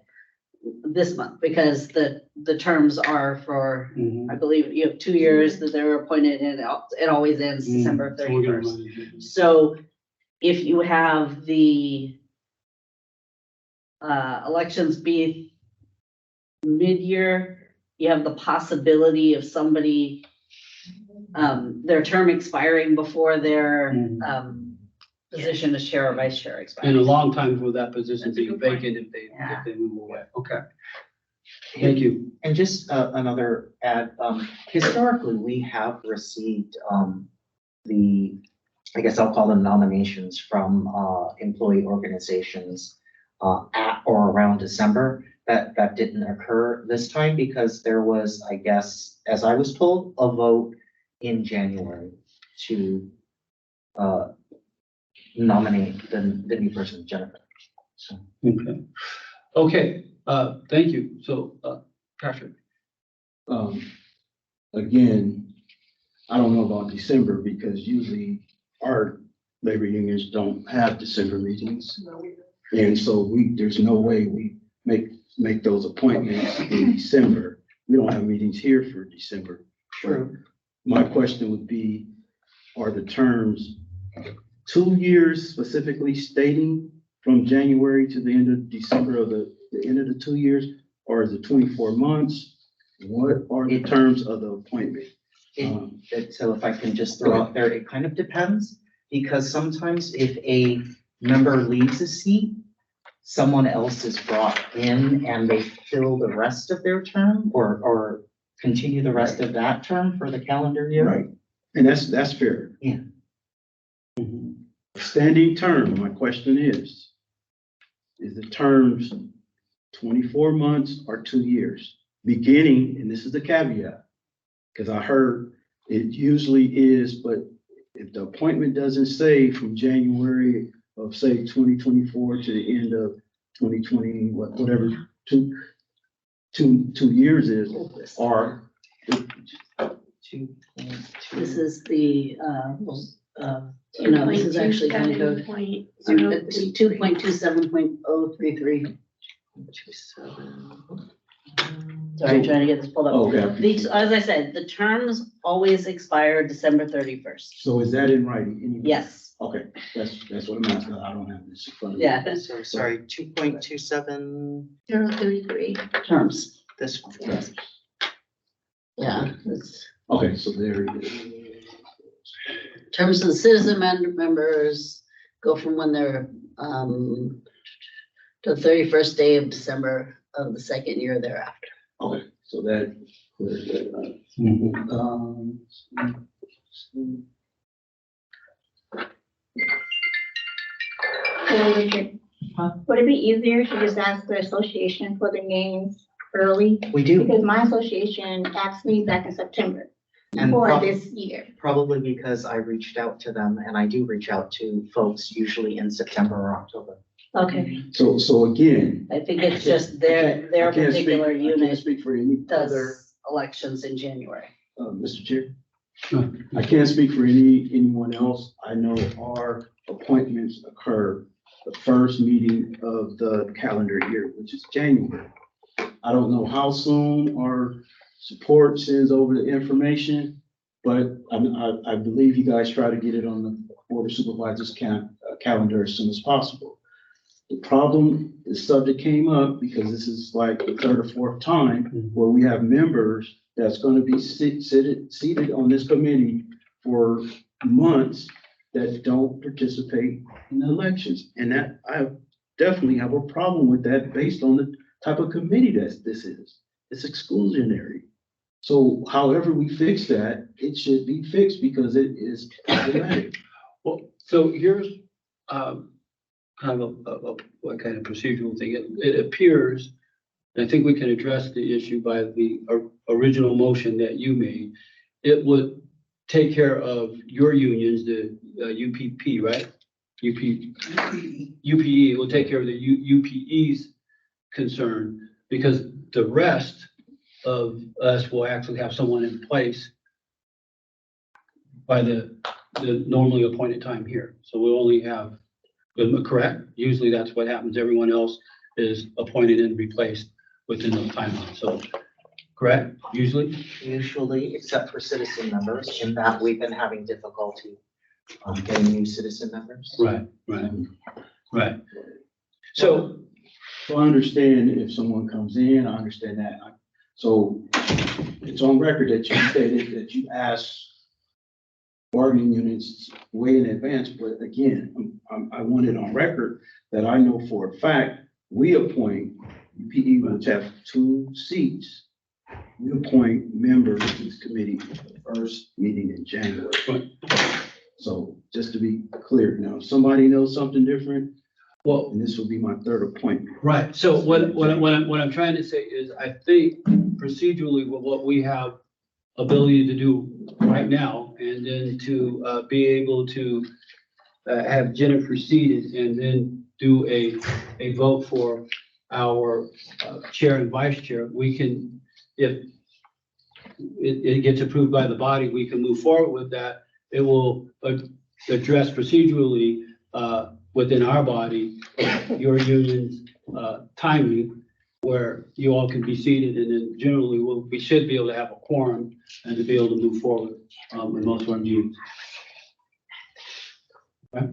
S9: this month, because the terms are for, I believe, you have 2 years that they were appointed, and it always ends December
S1: So we're gonna
S9: 31st.
S1: run into-
S9: So if you have the elections be mid-year, you have the possibility of somebody, their term expiring before their position as chair or vice chair
S1: And a
S9: expires.
S1: long time will that position
S6: That's a
S1: be
S6: good point.
S1: vacant if
S9: Yeah.
S1: they move away. Okay. Thank you.
S2: And just another add, historically, we have received I guess I'll call them nominations from employee organizations at or around December. That didn't occur this time because there was, I guess, as I was told, a vote in January to nominate the new person, Jennifer. So.
S1: Okay. Okay, thank you. So, Patrick.
S7: Again, I don't know about December because usually our labor unions don't have December meetings. And so there's no way we make those appointments in December. We don't have meetings here for December.
S2: True.
S7: My question would be, are the terms 2 years specifically stating from January to the end of December of the end of the 2 years? Or is it 24 months? What are the terms of the appointment?
S2: So if I can just throw out there, it kind of depends, because sometimes if a member leaves a seat, someone else is brought in and they fill the rest of their term or continue the rest of that term for the calendar year.
S7: Right, and that's fair.
S2: Yeah.
S7: Standing term, my question is the terms 24 months or 2 years? Beginning, and this is the caveat, because I heard it usually is, but if the appointment doesn't say from January of say 2024 to the end of 2020, whatever, two years is, or
S9: This is the, this is actually gonna go to 2.27.033. Sorry, trying to get this pulled up.
S7: okay.
S9: These, as I said, the terms always expire December 31st.
S7: So is that in writing? Anyway?
S9: Yes,
S7: Okay, that's what I'm asking. I don't have this in front of me.
S9: yeah,
S2: So sorry, 2.27,
S5: 033.
S9: terms,
S2: this one.
S9: yeah. It's
S7: Okay, so there it is.
S9: terms of the citizen members go from when they're, to the 31st day of December of the second year thereafter.
S7: Okay, so that clears that up.
S8: Would it be easier to just ask the association for the names early?
S2: We do,
S8: Because my association asked me back in September
S2: and
S8: for
S2: prob-
S8: this year.
S2: probably because I reached out to them, and I do reach out to folks usually in September or October.
S8: Okay.
S7: So again.
S9: I think it's just their
S7: I can't speak-
S9: particular
S7: I can't
S9: unit
S7: speak for any other,
S9: does elections in January.
S7: Mr. Chair. I can't speak for anyone else. I know our appointments occur the first meeting of the calendar year, which is January. I don't know how soon our support sends over the information, but I believe you guys try to get it on the Board of Supervisors calendar as soon as possible. The problem, the subject came up because this is like the third or fourth time where we have members that's gonna be seated on this committee for months that don't participate in the elections. And that, I definitely have a problem with that based on the type of committee that this is. It's exclusionary. So however we fix that, it should be fixed because it is problematic.
S1: Well, so here's, kind of what kind of procedural thing. It appears, I think we can address the issue by the original motion that you made. It would take care of your unions, the UPP, right? UPE will take care of the UPE's concern, because the rest of us will actually have someone in place by the normally appointed time here. So we'll only have, correct? Usually that's what happens. Everyone else is appointed and replaced within the timeline. So, correct? Usually?
S2: Usually, except for citizen members, in that we've been having difficulty getting new citizen members.
S1: Right. So,
S7: So I understand if someone comes in, I understand that. So it's on record that you stated that you asked bargaining units way in advance, but again, I want it on record that I know for a fact, we appoint, UPE will have 2 seats. We appoint members to this committee for the first meeting in January. So just to be clear, now, if somebody knows something different,
S1: well,
S7: and this will be my 3rd appointment.
S1: right. So what I'm trying to say is, I think procedurally what we have ability to do right now, and then to be able to have Jennifer seated and then do a vote for our chair and vice chair. We can, if it gets approved by the body, we can move forward with that. It will address procedurally within our body your union's timing, where you all can be seated, and then generally we should be able to have a quorum and to be able to move forward in most of our meetings. Okay.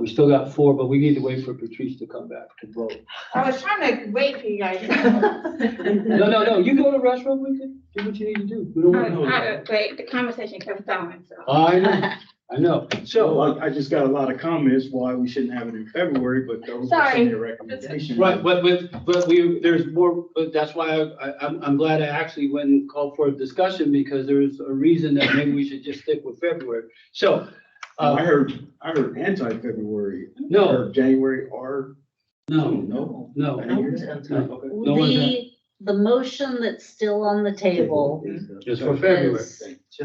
S1: We still got 4, but we need to wait for Patrice to come back to vote.
S8: I was trying to wait for you guys.
S1: No, you go to the restroom, we can do what you need to do. We don't want to.
S8: Wait, the conversation kept going, so.
S1: I know.
S7: So
S1: So,
S7: I just got a lot of comments why we shouldn't have it in February, but those are some of the recommendations.
S1: right, but there's more, but that's why I'm glad I actually went and called for a discussion, because there's a reason that maybe we should just stick with February. So,
S7: I heard anti-February.
S1: No.
S7: Or January or.
S1: no.
S7: I didn't hear that. Okay.
S1: No one's
S9: The motion that's still on the table
S1: Just for February.
S9: is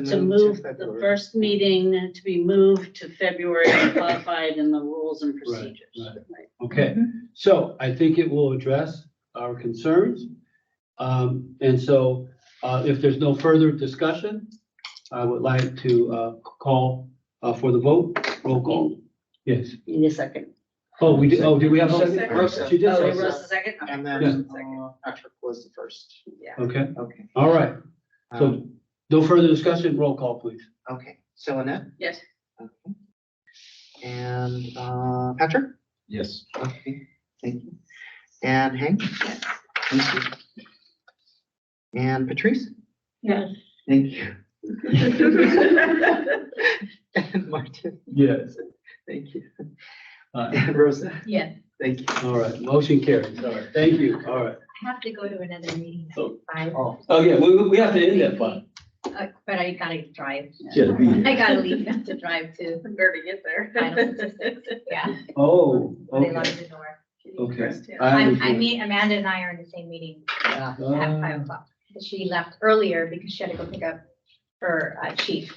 S9: to move the first meeting to be moved to February, codified in the rules and procedures.
S1: right. Okay, so I think it will address our concerns. And so if there's no further discussion, I would like to call for the vote. Roll call. Yes.
S9: Need a second.
S1: Oh, we did. Oh, did we have a second?
S2: Rosa.
S1: She did
S9: Oh,
S1: say
S9: Rosa,
S1: so.
S9: second?
S2: And then Patrick was the first.
S1: Okay,
S2: Okay.
S1: all right. So no further discussion. Roll call, please.
S2: Okay, so Annette?
S6: Yes.
S2: Okay. And Patrick?
S7: Yes.
S2: Okay, thank you. And Hank? Thank you. And Patrice?
S8: Yes.
S2: Thank you. And Martin?
S1: Yes.
S2: Thank you. And Rosa?
S3: Yes.
S2: Thank you.
S1: All right, motion carries. All right, thank you. All right.
S3: I have to go to another meeting
S1: Oh.
S3: at 5,
S1: Oh, yeah, we have to end that fun.
S3: but I gotta drive.
S7: She had to be here.
S3: I gotta leave, I have to drive to
S6: Where to get there.
S3: final statistics. Yeah,
S1: Oh,
S3: they
S1: okay.
S3: locked the door.
S1: Okay.
S3: I mean, Amanda and I are in the same meeting
S2: Yeah.
S3: at 5 o'clock. She left earlier because she had to go pick up her chief.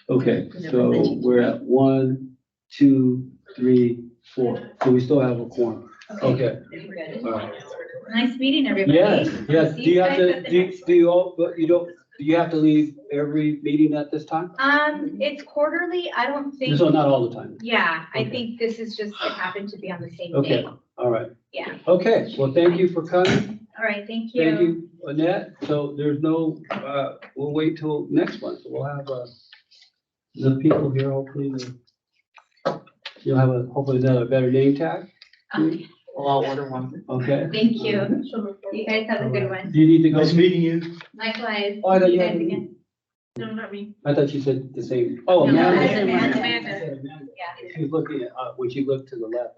S1: Okay, so we're at 1, 2, 3, 4. So we still have a quorum. Okay,
S3: Good.
S1: all right.
S3: Nice meeting, everybody.
S1: Yes.
S3: See
S1: Do you have
S3: guys
S1: to,
S3: at the
S1: do
S3: next-
S1: you all, but you don't, do you have to leave every meeting at this time?
S3: It's quarterly, I don't think,
S1: So not all the time.
S3: yeah, I
S1: Okay.
S3: think this is just, it happened to be on the same
S1: Okay.
S3: day.
S1: All right.
S3: Yeah,
S1: Okay, well, thank you for coming.
S3: all right, thank
S1: Thank
S3: you.
S1: you, Annette. So there's no, we'll wait till next month. So we'll have, the people here hopefully to you'll have hopefully a better name tag.
S3: Okay,
S2: Well, I'll order one.
S1: Okay.
S3: thank you. You guys have a good one.
S1: Do you need to go?
S7: Nice meeting you.
S3: Likewise.
S1: Oh, I thought
S3: See
S1: you
S3: guys
S1: had-
S3: again.
S6: No, not me.
S1: I thought you said the same. Oh,
S3: No,
S1: Amanda.
S3: I
S9: said
S3: Amanda.
S6: Amanda.
S1: I said Amanda.
S3: Yeah.
S1: She was looking at, when she looked to the left,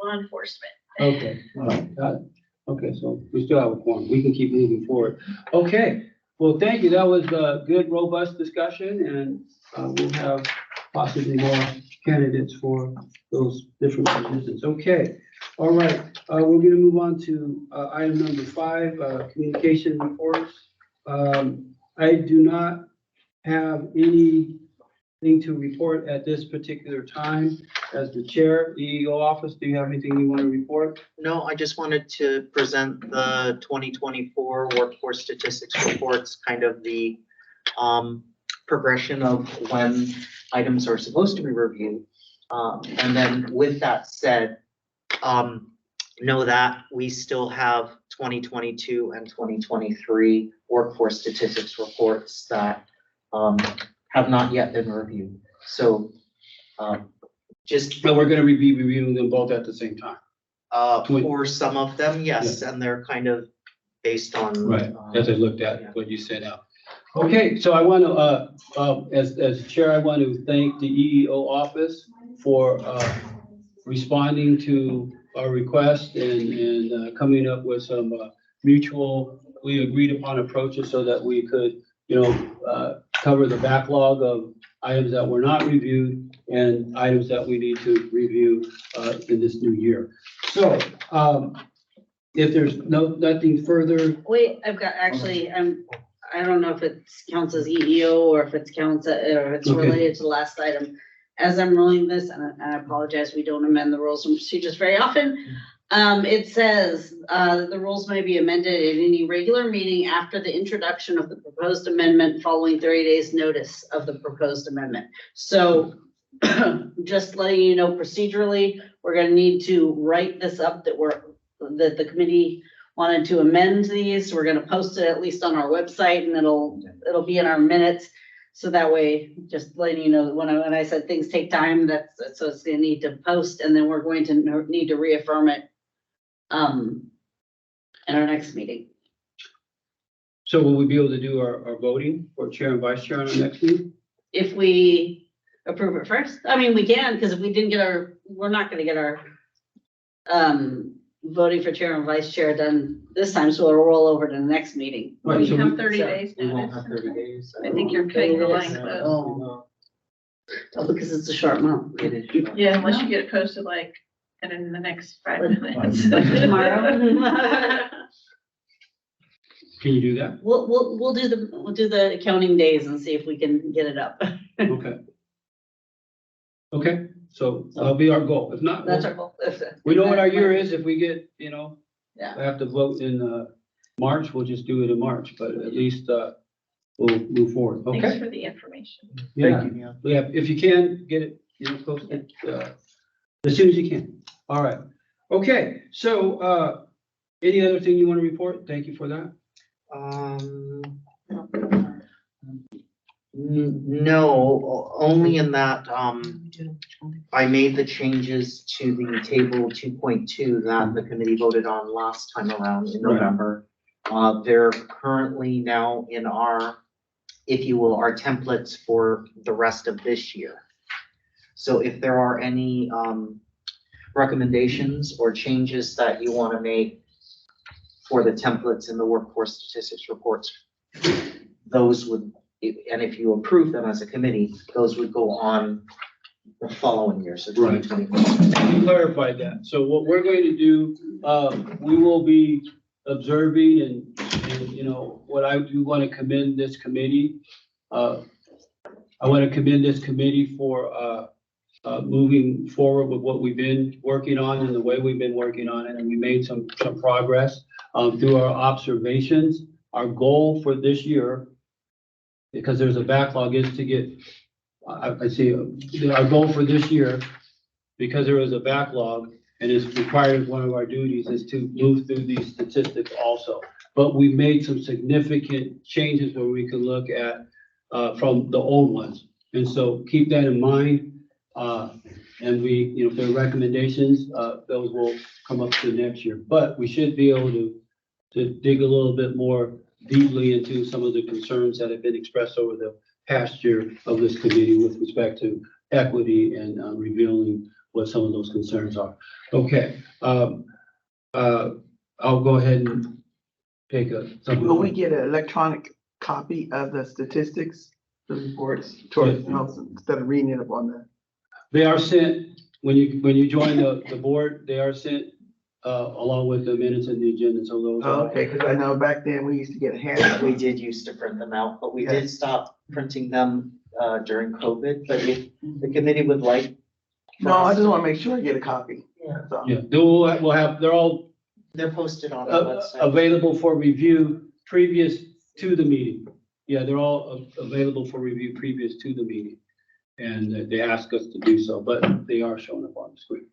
S6: Law enforcement.
S1: I thought, okay, all right, got it. Okay, so we still have a form. We can keep moving forward. Okay, well, thank you. That was a good, robust discussion, and we'll have possibly more candidates for those different positions. Okay, all right, we're gonna move on to item number 5, communication reports. I do not have anything to report at this particular time. As the chair, EEO office, do you have anything you want to report?
S2: No, I just wanted to present the 2024 workforce statistics reports, kind of the progression of when items are supposed to be reviewed. And then with that said, know that we still have 2022 and 2023 workforce statistics reports that have not yet been reviewed. So just
S1: No, we're gonna be reviewing them both at the same time.
S2: for some of them, yes, and they're kind of based on.
S1: As I looked at what you said out. Okay, so I want to, as chair, I want to thank the EEO office for responding to our request and coming up with some mutually agreed upon approaches so that we could, cover the backlog of items that were not reviewed and items that we need to review in this new year. So, if there's nothing further,
S9: Wait, I've got, actually, I don't know if it counts as EEO or if it's or if it's
S1: Okay.
S9: related to the last item. As I'm rolling this, and I apologize, we don't amend the rules and procedures very often. It says, the rules may be amended at any regular meeting after the introduction of the proposed amendment following 30 days notice of the proposed amendment. So just letting you know procedurally, we're gonna need to write this up that the committee wanted to amend these. We're gonna post it at least on our website and it'll be in our minutes. So that way, just letting you know that when I said things take time, so it's gonna need to post and then we're going to need to reaffirm it in our next meeting.
S1: so will we be able to do our voting for chair and vice chair on our next meeting?
S9: If we approve it first, I mean, we can, because if we didn't get we're not gonna get our voting for chair and vice chair done this time, so it'll roll over to the next meeting.
S1: Right,
S6: We
S1: so
S6: have
S1: we-
S6: 30
S9: so
S6: days
S2: We won't
S6: notice.
S2: have 30 days.
S6: I think you're cutting the line
S9: It is.
S6: close.
S9: Oh, because it's a short month.
S2: It is.
S6: Yeah, unless you get it posted like, and in the next 5
S9: Like
S6: minutes.
S9: Tomorrow.
S1: Can you do that?
S9: We'll do the accounting days and see if we can get it up.
S1: Okay. Okay, so that'll be our goal. If not,
S9: That's our goal.
S1: we know what our year is. If we get,
S9: Yeah.
S1: I have to vote in March, we'll just do it in March, but at least we'll move forward.
S6: Thanks
S1: Okay?
S6: for the information.
S1: Yeah,
S2: Thank you.
S1: yeah. If you can, get it, posted as soon as you can. All right. Okay, so any other thing you want to report? Thank you for that.
S2: No, only in that, I made the changes to the table 2.2 that the committee voted on last time around in
S1: Right.
S2: November. They're currently now in our, if you will, our templates for the rest of this year. So if there are any, recommendations or changes that you want to make for the templates in the workforce statistics reports, those would, and if you approve them as a committee, those would go on the following year, so
S1: Right.
S2: 2024.
S1: You clarified that. So what we're going to do, we will be observing and what I do want to commend this committee. I want to commend this committee for moving forward with what we've been working on and the way we've been working on it. And we made some progress through our observations. Our goal for this year, because there's a backlog, is to get, I see, our goal for this year, because there is a backlog and it's required as one of our duties, is to move through these statistics also. But we made some significant changes where we can look at from the old ones. And so keep that in mind. And we, if there are recommendations, those will come up to next year. But we should be able to dig a little bit more deeply into some of the concerns that have been expressed over the past year of this committee with respect to equity and revealing what some of those concerns are. Okay, I'll go ahead and take
S4: Will we get an electronic copy of the statistics, the reports, towards, instead of reading it up on that?
S1: They are sent, when you join the board, they are sent along with the minutes and the agenda, so those are.
S4: Okay, because I know back then we used to get a handout.
S2: We did used to print them out, but we
S4: Yeah.
S2: did stop printing them during COVID. But if the committee would like.
S4: No, I just want to make sure I get a copy.
S2: Yeah.
S4: So,
S1: Yeah, they're all
S2: They're posted on our website.
S1: available for review previous to the meeting. Yeah, they're all available for review previous to the meeting. And they ask us to do so, but they are showing up on the screen.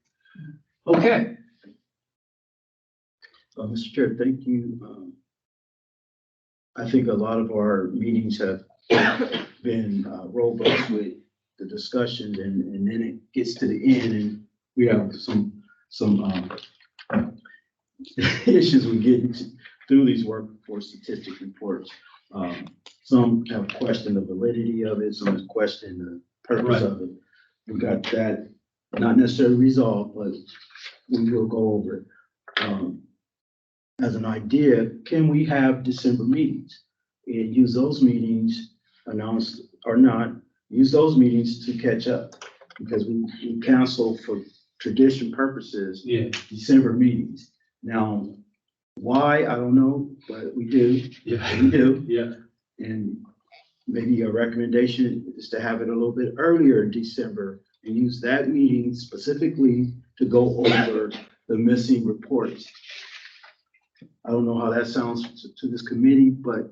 S1: Okay.
S7: Mr. Chair, thank you. I think a lot of our meetings have been robust with the discussions, and then it gets to the end and we have some issues we get through these workforce statistic reports. Some have questioned the validity of it, some have questioned the purpose of it. We got that not necessarily resolved, but we will go over it. As an idea, can we have December meetings and use those meetings, announced or not, use those meetings to catch up? Because we cancel for tradition purposes,
S1: Yeah.
S7: December meetings. Now, why, I don't know, but we do,
S1: Yeah.
S7: we do.
S1: Yeah.
S7: And maybe a recommendation is to have it a little bit earlier in December and use that meeting specifically to go over the missing reports. I don't know how that sounds to this committee, but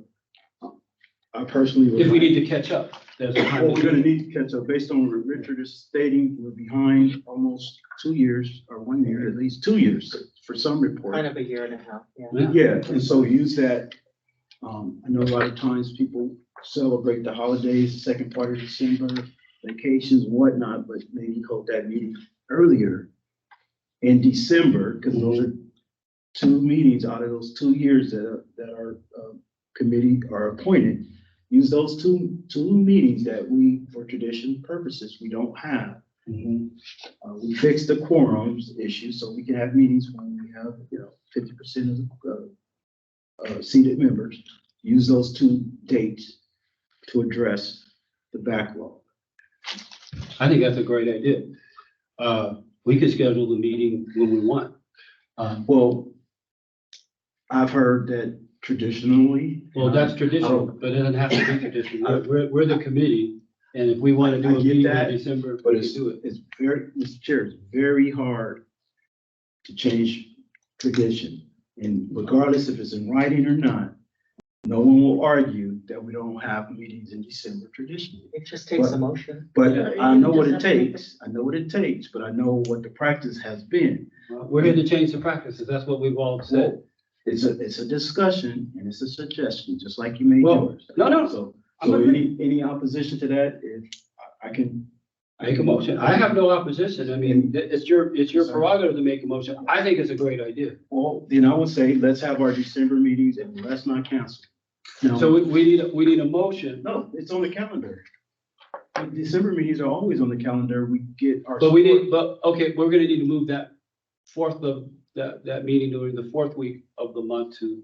S7: I personally. would
S1: If we
S7: like-
S1: need to catch up, there's a time.
S7: Well, we're gonna need to catch up based on what Richard is stating. We're behind almost 2 years or 1 year, at least 2 years for some reports.
S2: Kind of a year and a half, yeah.
S1: Yeah.
S7: Yeah, and so use that. I know a lot of times people celebrate the holidays, the second part of December, vacations, whatnot, but maybe hold that meeting earlier in December, because those are 2 meetings out of those 2 years that our committee are appointed. Use those two meetings that we, for tradition purposes, we don't have.
S1: Mhm.
S7: We fixed the quorums issue, so we can have meetings when we have, 50% of the seated members. Use those 2 dates to address the backlog.
S1: I think that's a great idea. We could schedule the meeting when we want.
S7: Well, I've heard that traditionally.
S1: Well, that's traditional, but it doesn't have to be traditional. We're the committee, and if we want to do
S7: I
S1: a
S7: get
S1: meeting in
S7: that,
S1: December,
S7: But
S1: we
S7: it's,
S1: can do it.
S7: it's very, Mr. Chair, it's very hard to change tradition. And regardless if it's in writing or not, no one will argue that we don't have meetings in December traditionally.
S2: It just takes a motion.
S7: But
S8: Yeah,
S7: I
S8: you
S7: know what
S8: just
S7: it
S8: have to make
S7: takes. I know what it takes, but I know what the practice has been.
S1: We're here to change the practices. That's what we've all said.
S7: It's a discussion and it's a suggestion, just like you made
S1: Well,
S7: yours.
S1: no,
S7: So
S1: I'm agree.
S7: any opposition to that, if I can.
S1: Make a motion. I have no opposition. I mean, it's your prerogative to make a motion. I think it's a great idea.
S7: Well, then I would say, let's have our December meetings and let's not cancel. Now,
S1: So we need a motion,
S7: no, it's on the calendar. The December meetings are always on the calendar. We get our.
S1: okay, we're gonna need to move that that meeting during the 4th week of the month to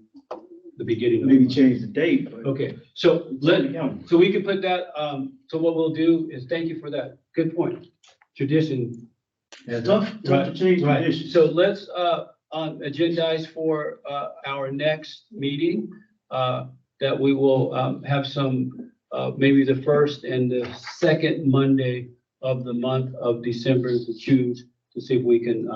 S1: the beginning of the
S7: Maybe
S1: month.
S7: change the date, but.
S1: Okay, so
S7: It's on the calendar.
S1: so we can put that, so what we'll do is, thank you for that. Good point. Tradition.
S7: It's tough to change
S1: Right,
S7: tradition.
S1: so let's, agendize for, our next meeting, that we will, have some, maybe the 1st and the 2nd Monday of the month of December to choose to see if we can,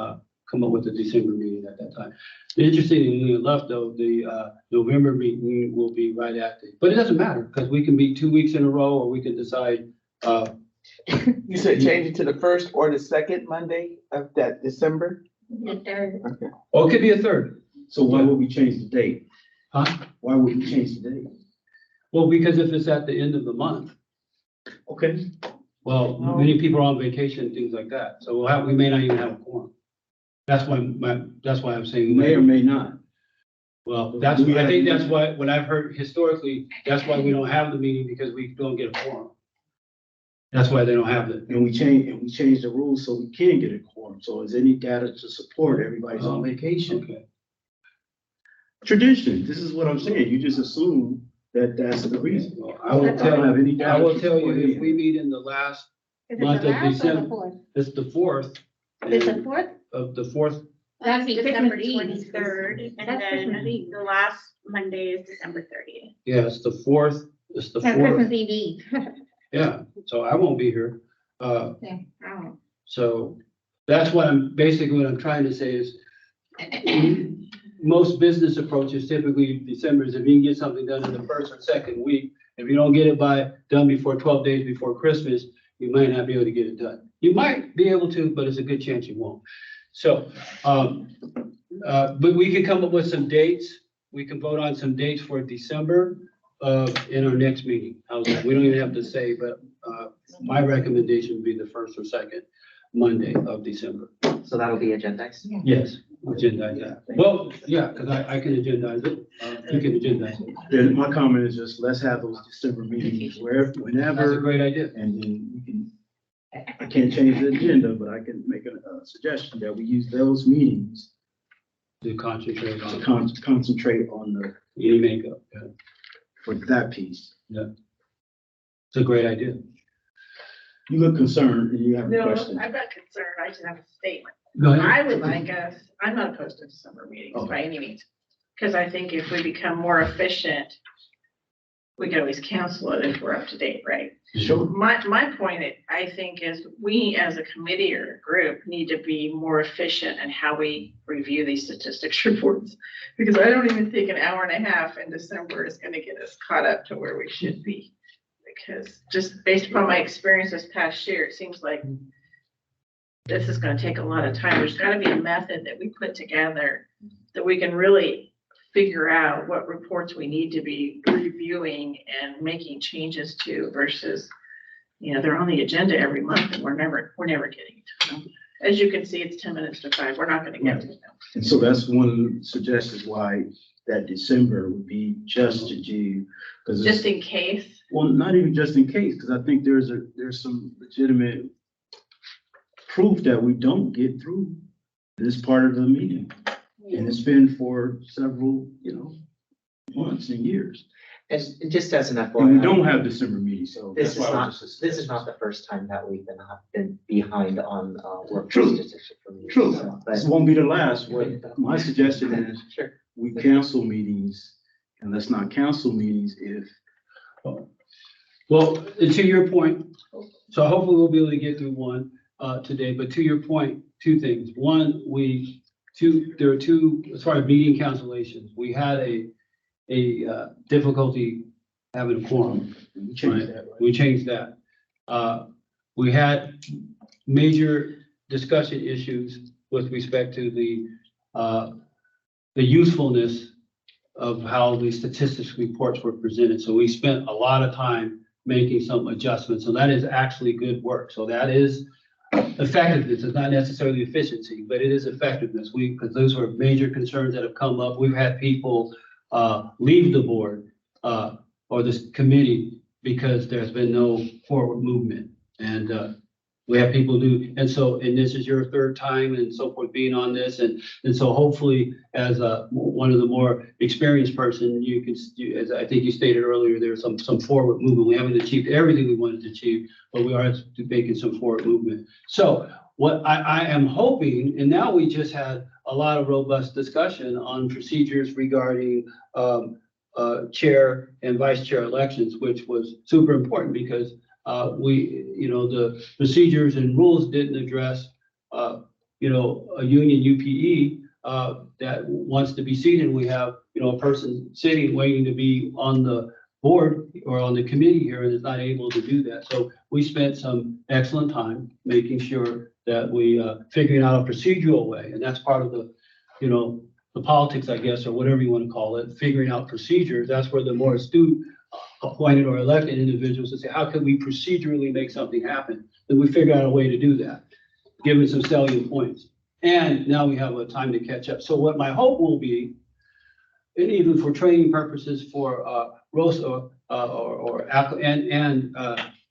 S1: come up with a December meeting at that time. Interestingly enough, though, the, November meeting will be right after, but it doesn't matter, because we can meet 2 weeks in a row, or we can decide,
S4: you said change it to the 1st or the 2nd Monday of that December?
S8: The third.
S4: Okay.
S1: or it could be a 3rd.
S7: So why would we change the date?
S1: Huh?
S7: Why would we change the date?
S1: Well, because if it's at the end of the month,
S7: Okay,
S1: Well, many people are on vacation, things like that, so we may not even have a quorum. That's why I'm saying.
S7: May or may not.
S1: Well, I think that's why, when I've heard historically, that's why we don't have the meeting, because we don't get a quorum. That's why they don't have it.
S7: And we changed the rules so we can get a quorum. So is any data to support everybody's on vacation?
S1: Okay.
S7: Tradition, this is what I'm saying. You just assume that that's the reason.
S1: Well, I will
S7: don't have any
S1: I
S7: data
S1: will
S7: to
S1: tell you,
S7: support
S1: if
S7: it.
S1: we meet in the last
S8: Is it
S1: month
S8: the
S1: of
S8: last or the
S1: December,
S8: fourth?
S1: it's the 4th.
S8: It's the fourth?
S1: Of the 4th,
S10: That'd be
S8: Christmas
S10: December
S8: Eve.
S10: 23rd, and
S8: That's Christmas
S10: then
S8: Eve.
S10: the last Monday is December 30th.
S1: yeah, it's the 4th, it's the
S8: Yeah, Christmas
S1: 4th,
S8: Eve.
S1: yeah, so I won't be here.
S8: Yeah, oh.
S1: So that's what basically what I'm trying to say is, most business approaches typically December is if you can get something done in the first or second week. If you don't get it done before 12 days before Christmas, you might not be able to get it done. You might be able to, but it's a good chance you won't. So, but we can come up with some dates. We can vote on some dates for December in our next meeting. How's that? We don't even have to say, but my recommendation would be the first or second Monday of December.
S2: So that'll be agendized.
S1: Yes, agendize that. Well, yeah, because I can agendize it. You can agendize it.
S7: Then my comment is just, let's have those December meetings
S1: That's a
S7: whenever,
S1: great idea.
S7: and then we can, I can't change the agenda, but I can make a suggestion that we use those meetings
S1: To concentrate
S7: to
S1: on
S7: concentrate on
S1: any makeup. Yeah.
S7: for that piece.
S1: It's a great idea.
S7: You look concerned and you have a
S6: No,
S7: question.
S6: I'm not concerned. I just have a statement.
S1: Go ahead.
S6: I would like us, I'm not opposed to December meetings by any means. Because I think if we become more efficient, we can always cancel it if we're up to date, right?
S7: Sure.
S6: My point, I think, is we as a committee or a group need to be more efficient in how we review these statistics reports. Because I don't even think an hour and a half in December is gonna get us caught up to where we should be. Because just based upon my experience this past year, it seems like this is gonna take a lot of time. There's gotta be a method that we put together that we can really figure out what reports we need to be reviewing and making changes to versus, they're on the agenda every month and we're never getting to them. As you can see, it's 10 minutes to 5. We're not gonna get to them.
S7: And so that's one of the suggestions why that December would be just to do, because
S6: Just in case.
S7: well, not even just in case, because I think there's some legitimate proof that we don't get through this part of the meeting. And it's been for several, months and years.
S2: As, just as an
S7: And we
S2: FYI,
S7: don't have December meetings, so
S2: this
S7: that's
S2: is
S7: why I
S2: not,
S7: was just.
S2: this is not the first time that we've been behind on, work
S7: True.
S2: statistics from you.
S7: True.
S2: So,
S7: This
S2: But,
S7: won't be the last. What my suggestion is,
S2: sure.
S7: we cancel meetings, and let's not cancel meetings if,
S1: Well, to your point, so hopefully we'll be able to get through one today, but to your point, two things. One, there are two, as far as meeting cancellations, we had a difficulty having a quorum.
S7: we change that, right?
S1: We changed that. We had major discussion issues with respect to the usefulness of how the statistics reports were presented. So we spent a lot of time making some adjustments. So that is actually good work. So that is effectiveness. It's not necessarily efficiency, but it is effectiveness. Because those were major concerns that have come up. We've had people leave the board or this committee because there's been no forward movement. And we have people do, and this is your third time and so forth being on this. And so hopefully as one of the more experienced person, as I think you stated earlier, there's some forward movement. We haven't achieved everything we wanted to achieve, but we are making some forward movement. So what I am hoping, and now we just had a lot of robust discussion on procedures regarding chair and vice chair elections, which was super important because the procedures and rules didn't address, a union UPE that wants to be seated. We have, a person sitting, waiting to be on the board or on the committee here and is not able to do that. So we spent some excellent time making sure that we figuring out a procedural way. And that's part of the politics, I guess, or whatever you want to call it, figuring out procedures. That's where the more astute appointed or elected individuals to say, how can we procedurally make something happen? Then we figure out a way to do that, given some salient points. And now we have a time to catch up. So what my hope will be, and even for training purposes for Rosa and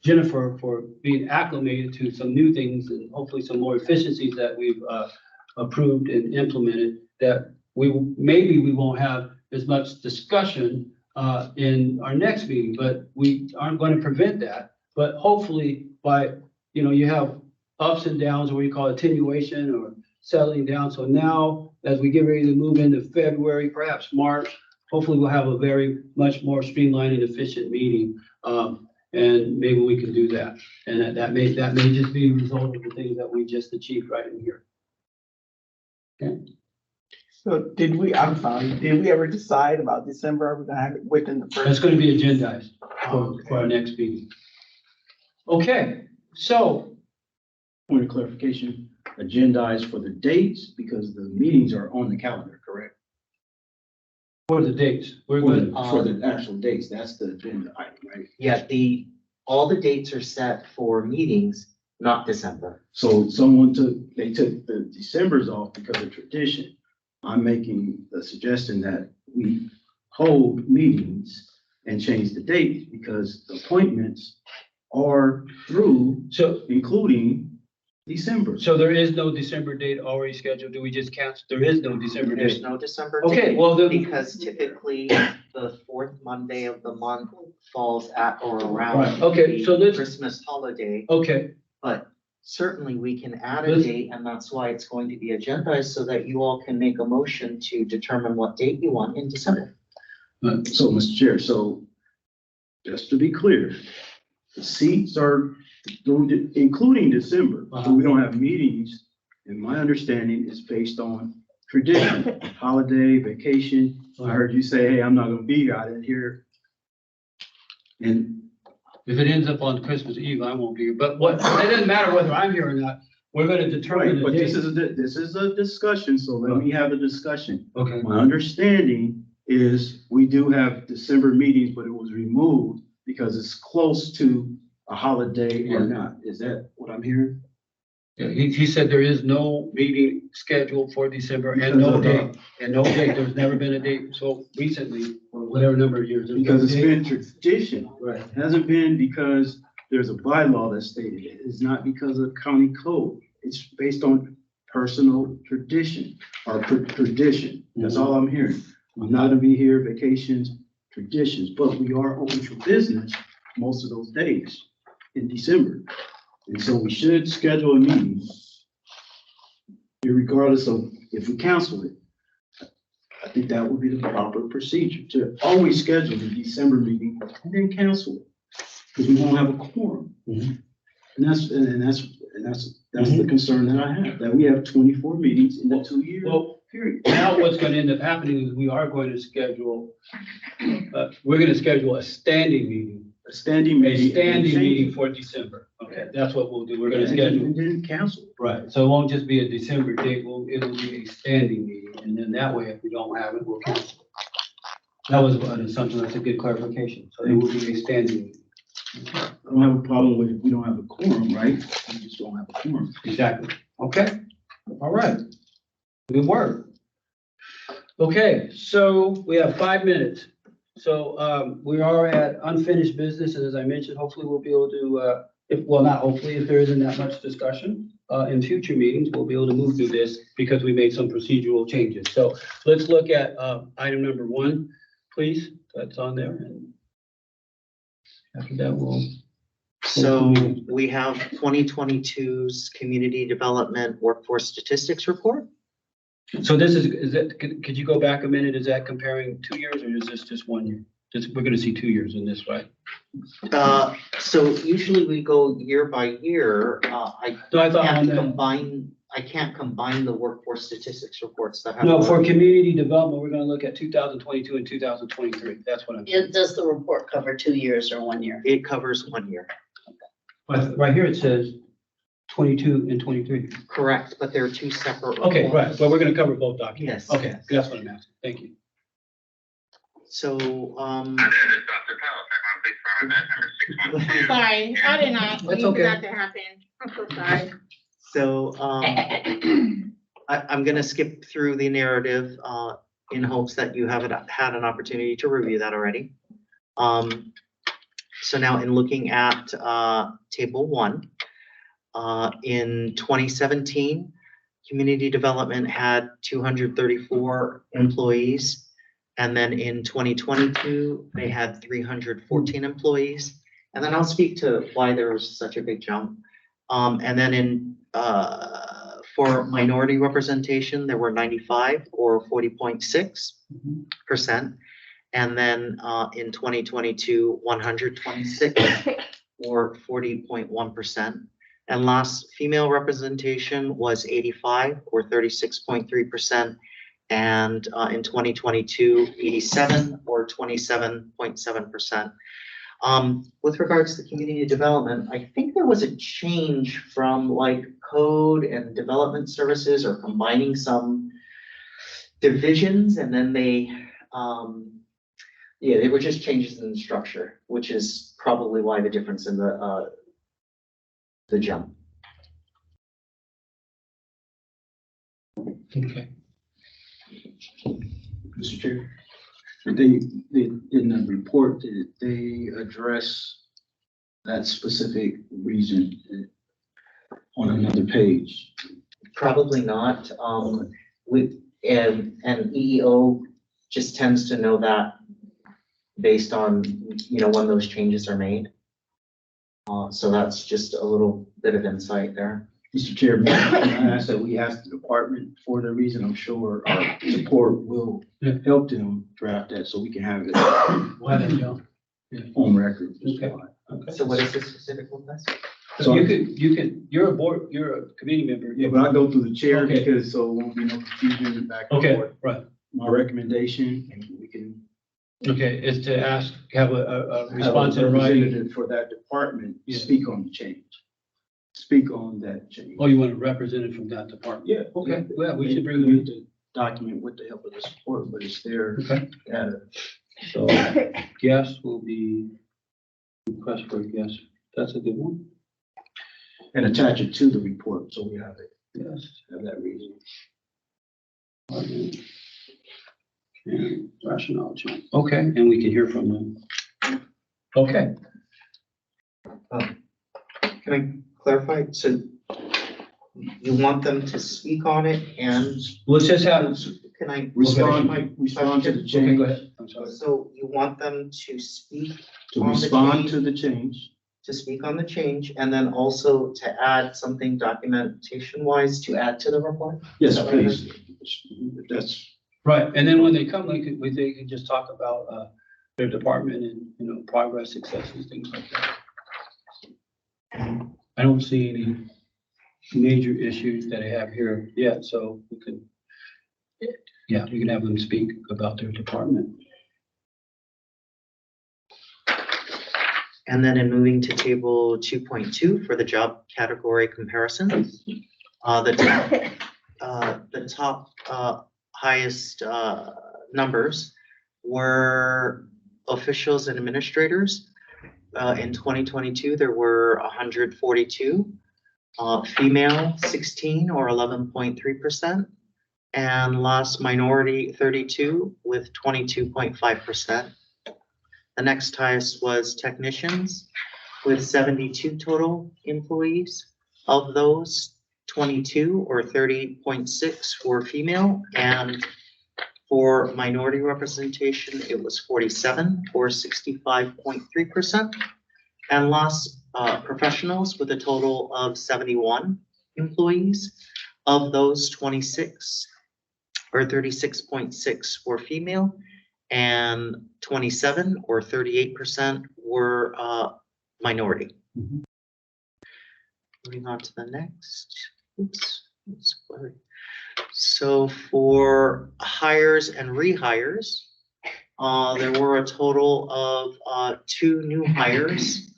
S1: Jennifer for being acclimated to some new things and hopefully some more efficiencies that we've approved and implemented, that maybe we won't have as much discussion in our next meeting, but we aren't going to prevent that. But hopefully by, you have ups and downs, or what you call attenuation or settling down. So now, as we get ready to move into February, perhaps March, hopefully we'll have a very much more streamlined and efficient meeting. And maybe we can do that. And that may just be a result of the things that we just achieved right in here. Okay.
S4: So did we ever decide about December? Are we gonna have it within the first?
S1: That's going to be agendized for our next meeting. Okay, so
S7: Point of clarification, agendized for the dates because the meetings are on the calendar, correct?
S1: for the dates, we're going to,
S7: For the actual dates, that's the agenda item, right?
S2: Yeah, all the dates are set for meetings, not December.
S7: So they took the Decembers off because of tradition. I'm making the suggestion that we hold meetings and change the date because the appointments are through,
S1: so
S7: including December.
S1: So there is no December date already scheduled? Do we just cancel? There is no December
S2: There's
S1: date?
S2: no December
S1: Okay,
S2: date,
S1: well, then,
S2: because typically the fourth Monday of the month falls at or around
S1: Right, okay,
S2: the
S1: so let's-
S2: Christmas holiday.
S1: okay,
S2: But certainly we can add a
S1: Let's-
S2: date, and that's why it's going to be agendized, so that you all can make a motion to determine what date you want in December.
S7: So, Mr. Chair, so just to be clear, the seats are including December, so we don't have meetings. And my understanding is based on tradition, holiday, vacation. I heard you say, hey, I'm not gonna be here. I didn't hear. And
S1: if it ends up on Christmas Eve, I won't be here, but it doesn't matter whether I'm here or not, we're going to determine
S7: right,
S1: the
S7: but
S1: date.
S7: this is a discussion, so let me have a discussion.
S1: Okay,
S7: My understanding is we do have December meetings, but it was removed because it's close to a holiday or not. Is that what I'm hearing?
S1: yeah, he said there is no meeting scheduled for December and no date, there's never been a date, so recently, or whatever number of years. there's no
S7: Because it's
S1: date.
S7: been tradition.
S1: Right,
S7: It hasn't been because there's a bylaw that stated it. It's not because of county code. It's based on personal tradition or tradition. That's all I'm hearing. I'm not gonna be here, vacations, traditions, but we are open for business most of those days in December. And so we should schedule a meeting regardless of if we cancel it. I think that would be the proper procedure to always schedule the December meeting and then cancel it. Because we won't have a quorum.
S1: Mhm.
S7: And that's the concern that I have, that we have 24 meetings in the 2 year
S1: well,
S7: period.
S1: now what's going to end up happening is we are going to schedule, we're going to schedule a standing meeting.
S7: A standing meeting.
S1: Meeting for December. Okay, that's what we'll do. We're gonna schedule.
S7: And then cancel.
S1: Right, so it won't just be a December date, it'll be a standing meeting, and then that way, if we don't have it, we'll cancel. That was an assumption, that's a good clarification, so it will be a standing meeting.
S7: I don't have a problem with if we don't have a quorum, right? We just don't have a quorum.
S1: Exactly, okay, all right. Good work. Okay, so we have 5 minutes. So we are at unfinished business, and as I mentioned, hopefully we'll be able to, not hopefully, if there isn't that much discussion in future meetings, we'll be able to move through this because we made some procedural changes. So let's look at item number 1, please. That's on there. And after that, we'll.
S2: So we have 2022's Community Development Workforce Statistics Report.
S1: So this is that, could you go back a minute? Is that comparing 2 years or is this just 1 year? We're going to see 2 years in this, right?
S2: So usually we go year by year. I can't combine the workforce statistics reports that have.
S1: No, for community development, we're going to look at 2022 and 2023. That's what I'm.
S9: Does the report cover 2 years or 1 year?
S2: It covers 1 year.
S1: But right here it says 22 and 23.
S2: Correct, but there are two separate.
S1: Okay,
S2: reports.
S1: right, but we're going to cover both documents.
S2: Yes.
S1: Okay, that's what I'm asking. Thank you.
S2: So,
S8: Sorry, I did not
S1: That's
S8: mean
S1: okay.
S8: that to happen. I'm so sorry.
S2: So, I'm gonna skip through the narrative, in hopes that you haven't had an opportunity to review that already. So now in looking at, table 1, in 2017, community development had 234 employees. And then in 2022, they had 314 employees. And then I'll speak to why there was such a big jump. And then for minority representation, there were 95 or 40.6%. And then in 2022, 126 or 40.1%. And last, female representation was 85 or 36.3%. And in 2022, 87 or 27.7%. With regards to community development, I think there was a change from like code and development services or combining some divisions, and then they were just changes in the structure, which is probably why the difference in the jump.
S1: Okay.
S7: Mr. Chair, they, in the report, did they address that specific reason on another page?
S2: Probably not. And EEO just tends to know that based on, when those changes are made. So that's just a little bit of insight there.
S7: Mr. Chairman, I asked that we ask the department for the reason. I'm sure our support will help them draft that so we can have it
S1: Why that jump?
S7: on record.
S1: Okay. Okay.
S2: So what is the specific request?
S1: So you can, you're a committee member.
S7: Yeah, but I go through the chair
S1: Okay.
S7: because so it won't be no confusion back and
S1: Okay,
S7: forth.
S1: right.
S7: My recommendation, and we can
S1: Okay, is to have a
S7: have
S1: response
S7: a
S1: in writing.
S7: representative for that department
S1: Yeah.
S7: speak on the change. Speak on that change.
S1: Oh, you want a representative from that department?
S7: Yeah.
S1: Okay, well, we
S7: They
S1: should bring them
S7: need
S1: in.
S7: to document with the help of the support, but it's their
S1: Okay,
S7: data.
S1: so guess will be request for a guess. That's a good one.
S7: And attach it to the report, so we have it,
S1: Yes.
S7: have that reason.
S1: And rationale change. Okay, and we can hear from them. Okay.
S2: Can I clarify? So you want them to speak on it and
S1: Let's just have.
S2: can I?
S7: Respond to the
S1: Okay,
S7: change,
S1: go ahead. I'm sorry.
S2: So you want them to speak,
S7: to
S2: on the
S7: respond
S2: change.
S7: to the change.
S2: to speak on the change, and then also to add something documentation wise to add to the report?
S7: Yes,
S2: Is that what it
S7: please.
S2: is?
S7: That's,
S1: Right, and then when they come, they can just talk about their department and, progress, successes, things like that. I don't see any major issues that I have here yet, so we can have them speak about their department.
S2: And then in moving to table 2.2 for the job category comparisons, the top highest numbers were officials and administrators. In 2022, there were 142, female 16 or 11.3%, and last minority 32 with 22.5%. The next highest was technicians with 72 total employees. Of those, 22 or 30.6 were female, and for minority representation, it was 47 or 65.3%. And last, professionals with a total of 71 employees. Of those, 26 or 36.6 were female, and 27 or 38% were minority.
S1: Mhm.
S2: Moving on to the next. Sorry. So for hires and rehires, there were a total of 2 new hires,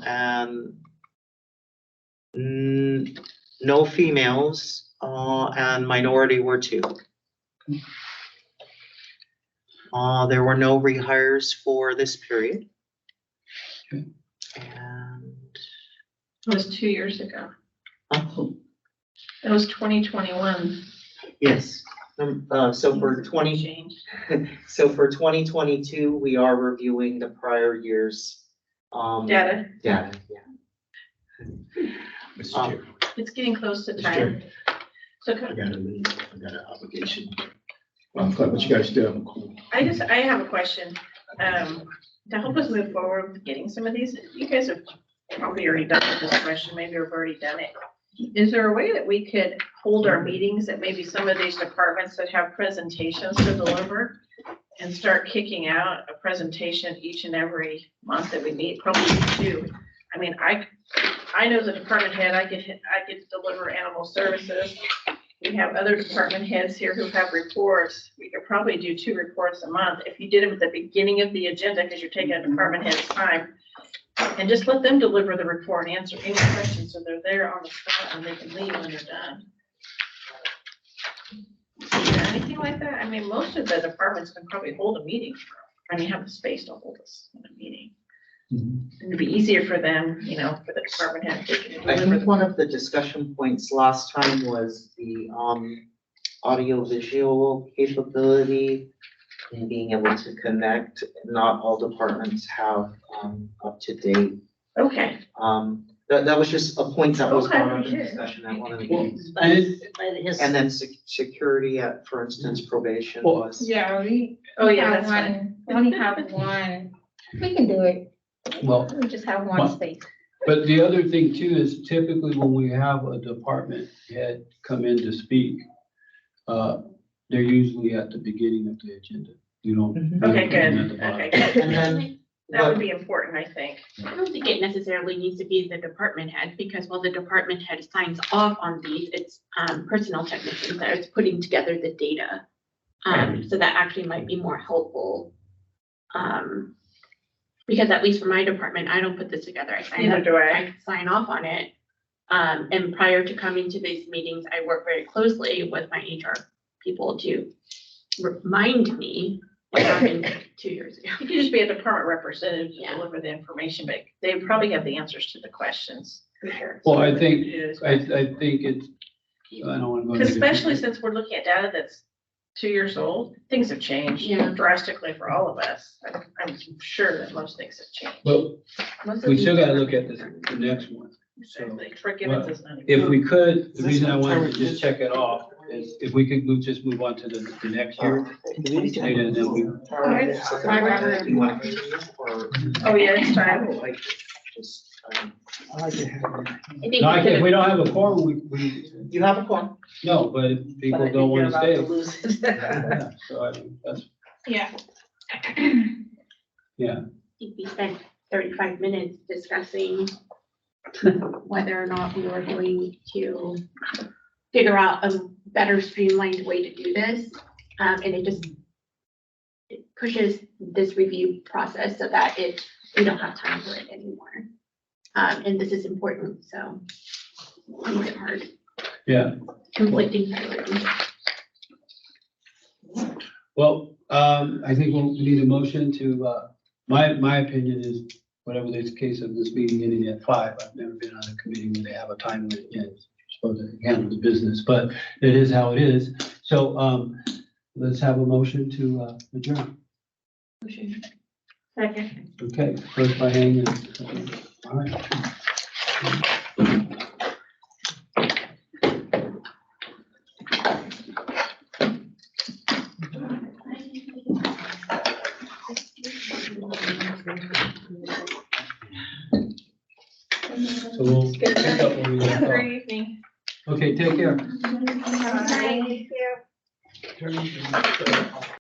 S2: and no females, and minority were 2. There were no rehires for this period.
S1: Okay.
S2: And,
S6: It was 2 years ago.
S2: oh,
S6: It was 2021.
S2: yes, so for
S6: Change.
S2: so for 2022, we are reviewing the prior year's,
S6: Data.
S2: yeah.
S7: Mr. Chair,
S6: It's getting close to
S7: Mr.
S6: time. So
S7: I gotta leave. I got an obligation. But you guys still have a call.
S6: I have a question. To help us move forward with getting some of these, you guys have probably already done this question, maybe you've already done it. Is there a way that we could hold our meetings at maybe some of these departments that have presentations to deliver and start kicking out a presentation each and every month that we meet, probably 2? I mean, I know the department head, I could deliver animal services. We have other department heads here who have reports. We could probably do 2 reports a month if you did them at the beginning of the agenda, because you're taking a department head's time. And just let them deliver the report and answer any questions, so they're there on the spot and they can leave when they're done. Is there anything like that? I mean, most of the departments can probably hold a meeting, have the space to hold us in a meeting. And it'd be easier for them, for the department head to
S2: I
S6: deliver.
S2: think one of the discussion points last time was the, audio visual capability and being able to connect. Not all departments have, up to date.
S6: Okay,
S2: That was just a point that was
S6: Okay,
S2: brought up in
S6: sure.
S2: discussion at one of the meetings.
S9: By the his-
S2: And then security at, for instance, probation
S1: Well,
S2: was.
S8: Yeah, we
S6: Oh, yeah,
S8: have
S6: that's fine.
S8: one, we only have one. We can do it.
S1: Well,
S8: We just have one
S1: Well-
S8: space.
S1: but the other thing too is typically when we have a department head come in to speak, they're usually at the beginning of the agenda. You don't.
S2: Mhm.
S1: you
S6: Okay,
S1: don't put them at
S6: good.
S1: the bottom.
S6: Okay, good.
S2: And then,
S6: That would be important, I think.
S10: I don't think it necessarily needs to be the department head, because while the department head signs off on these, it's personnel technicians that is putting together the data. So that actually might be more helpful. Because at least for my department, I don't put this together. I sign
S6: Neither
S10: up,
S6: do I.
S10: I sign off on it. And prior to coming to these meetings, I work very closely with my HR people to remind me what happened 2 years ago.
S6: You could just be a department representative to
S10: Yeah.
S6: deliver the information, but they probably have the answers to the questions.
S10: For sure.
S1: Well, I think,
S6: It
S1: I
S6: is.
S1: think it's, I don't want to go. into
S6: Especially
S1: different-
S6: since we're looking at data that's 2 years old, things have changed
S10: Yeah.
S6: drastically for all of us. I'm sure that most things have changed.
S1: But
S10: Most of
S1: we
S10: these
S1: still gotta
S10: are-
S1: look at the next one. So
S6: Exactly. Forgiveness is not.
S1: if we could, the reason I wanted to just check it off is if we could just move on to the next year. Data, and then we,
S2: You want to continue or?
S6: Oh, yeah, it's
S2: I
S6: time.
S2: would like to just,
S8: I think
S1: no, I
S8: we
S1: can't, if we
S8: could-
S1: don't have a quorum, we,
S2: you have a point.
S1: no, but if people
S2: But I
S1: don't
S2: think you're
S1: want to
S2: about
S1: stay.
S2: to lose it.
S1: Yeah, so I mean, that's,
S6: Yeah.
S1: yeah,
S10: We spent 35 minutes discussing whether or not we were going to figure out a better streamlined way to do this. And it pushes this review process so that we don't have time for it anymore. And this is important, so it makes it hard,
S1: yeah.
S10: conflicting priorities.
S1: Well, I think we'll need a motion to, my opinion is, whatever the case of this meeting ending at 5, I've never been on a committee where they have a time when it ends. You're supposed to handle the business, but it is how it is. So, let's have a motion to adjourn.
S8: Second.
S1: Okay, first by Hang and, all right. So we'll pick up where we left off.
S6: Great evening.
S1: Okay, take care.
S6: Bye.
S1: Turn it to-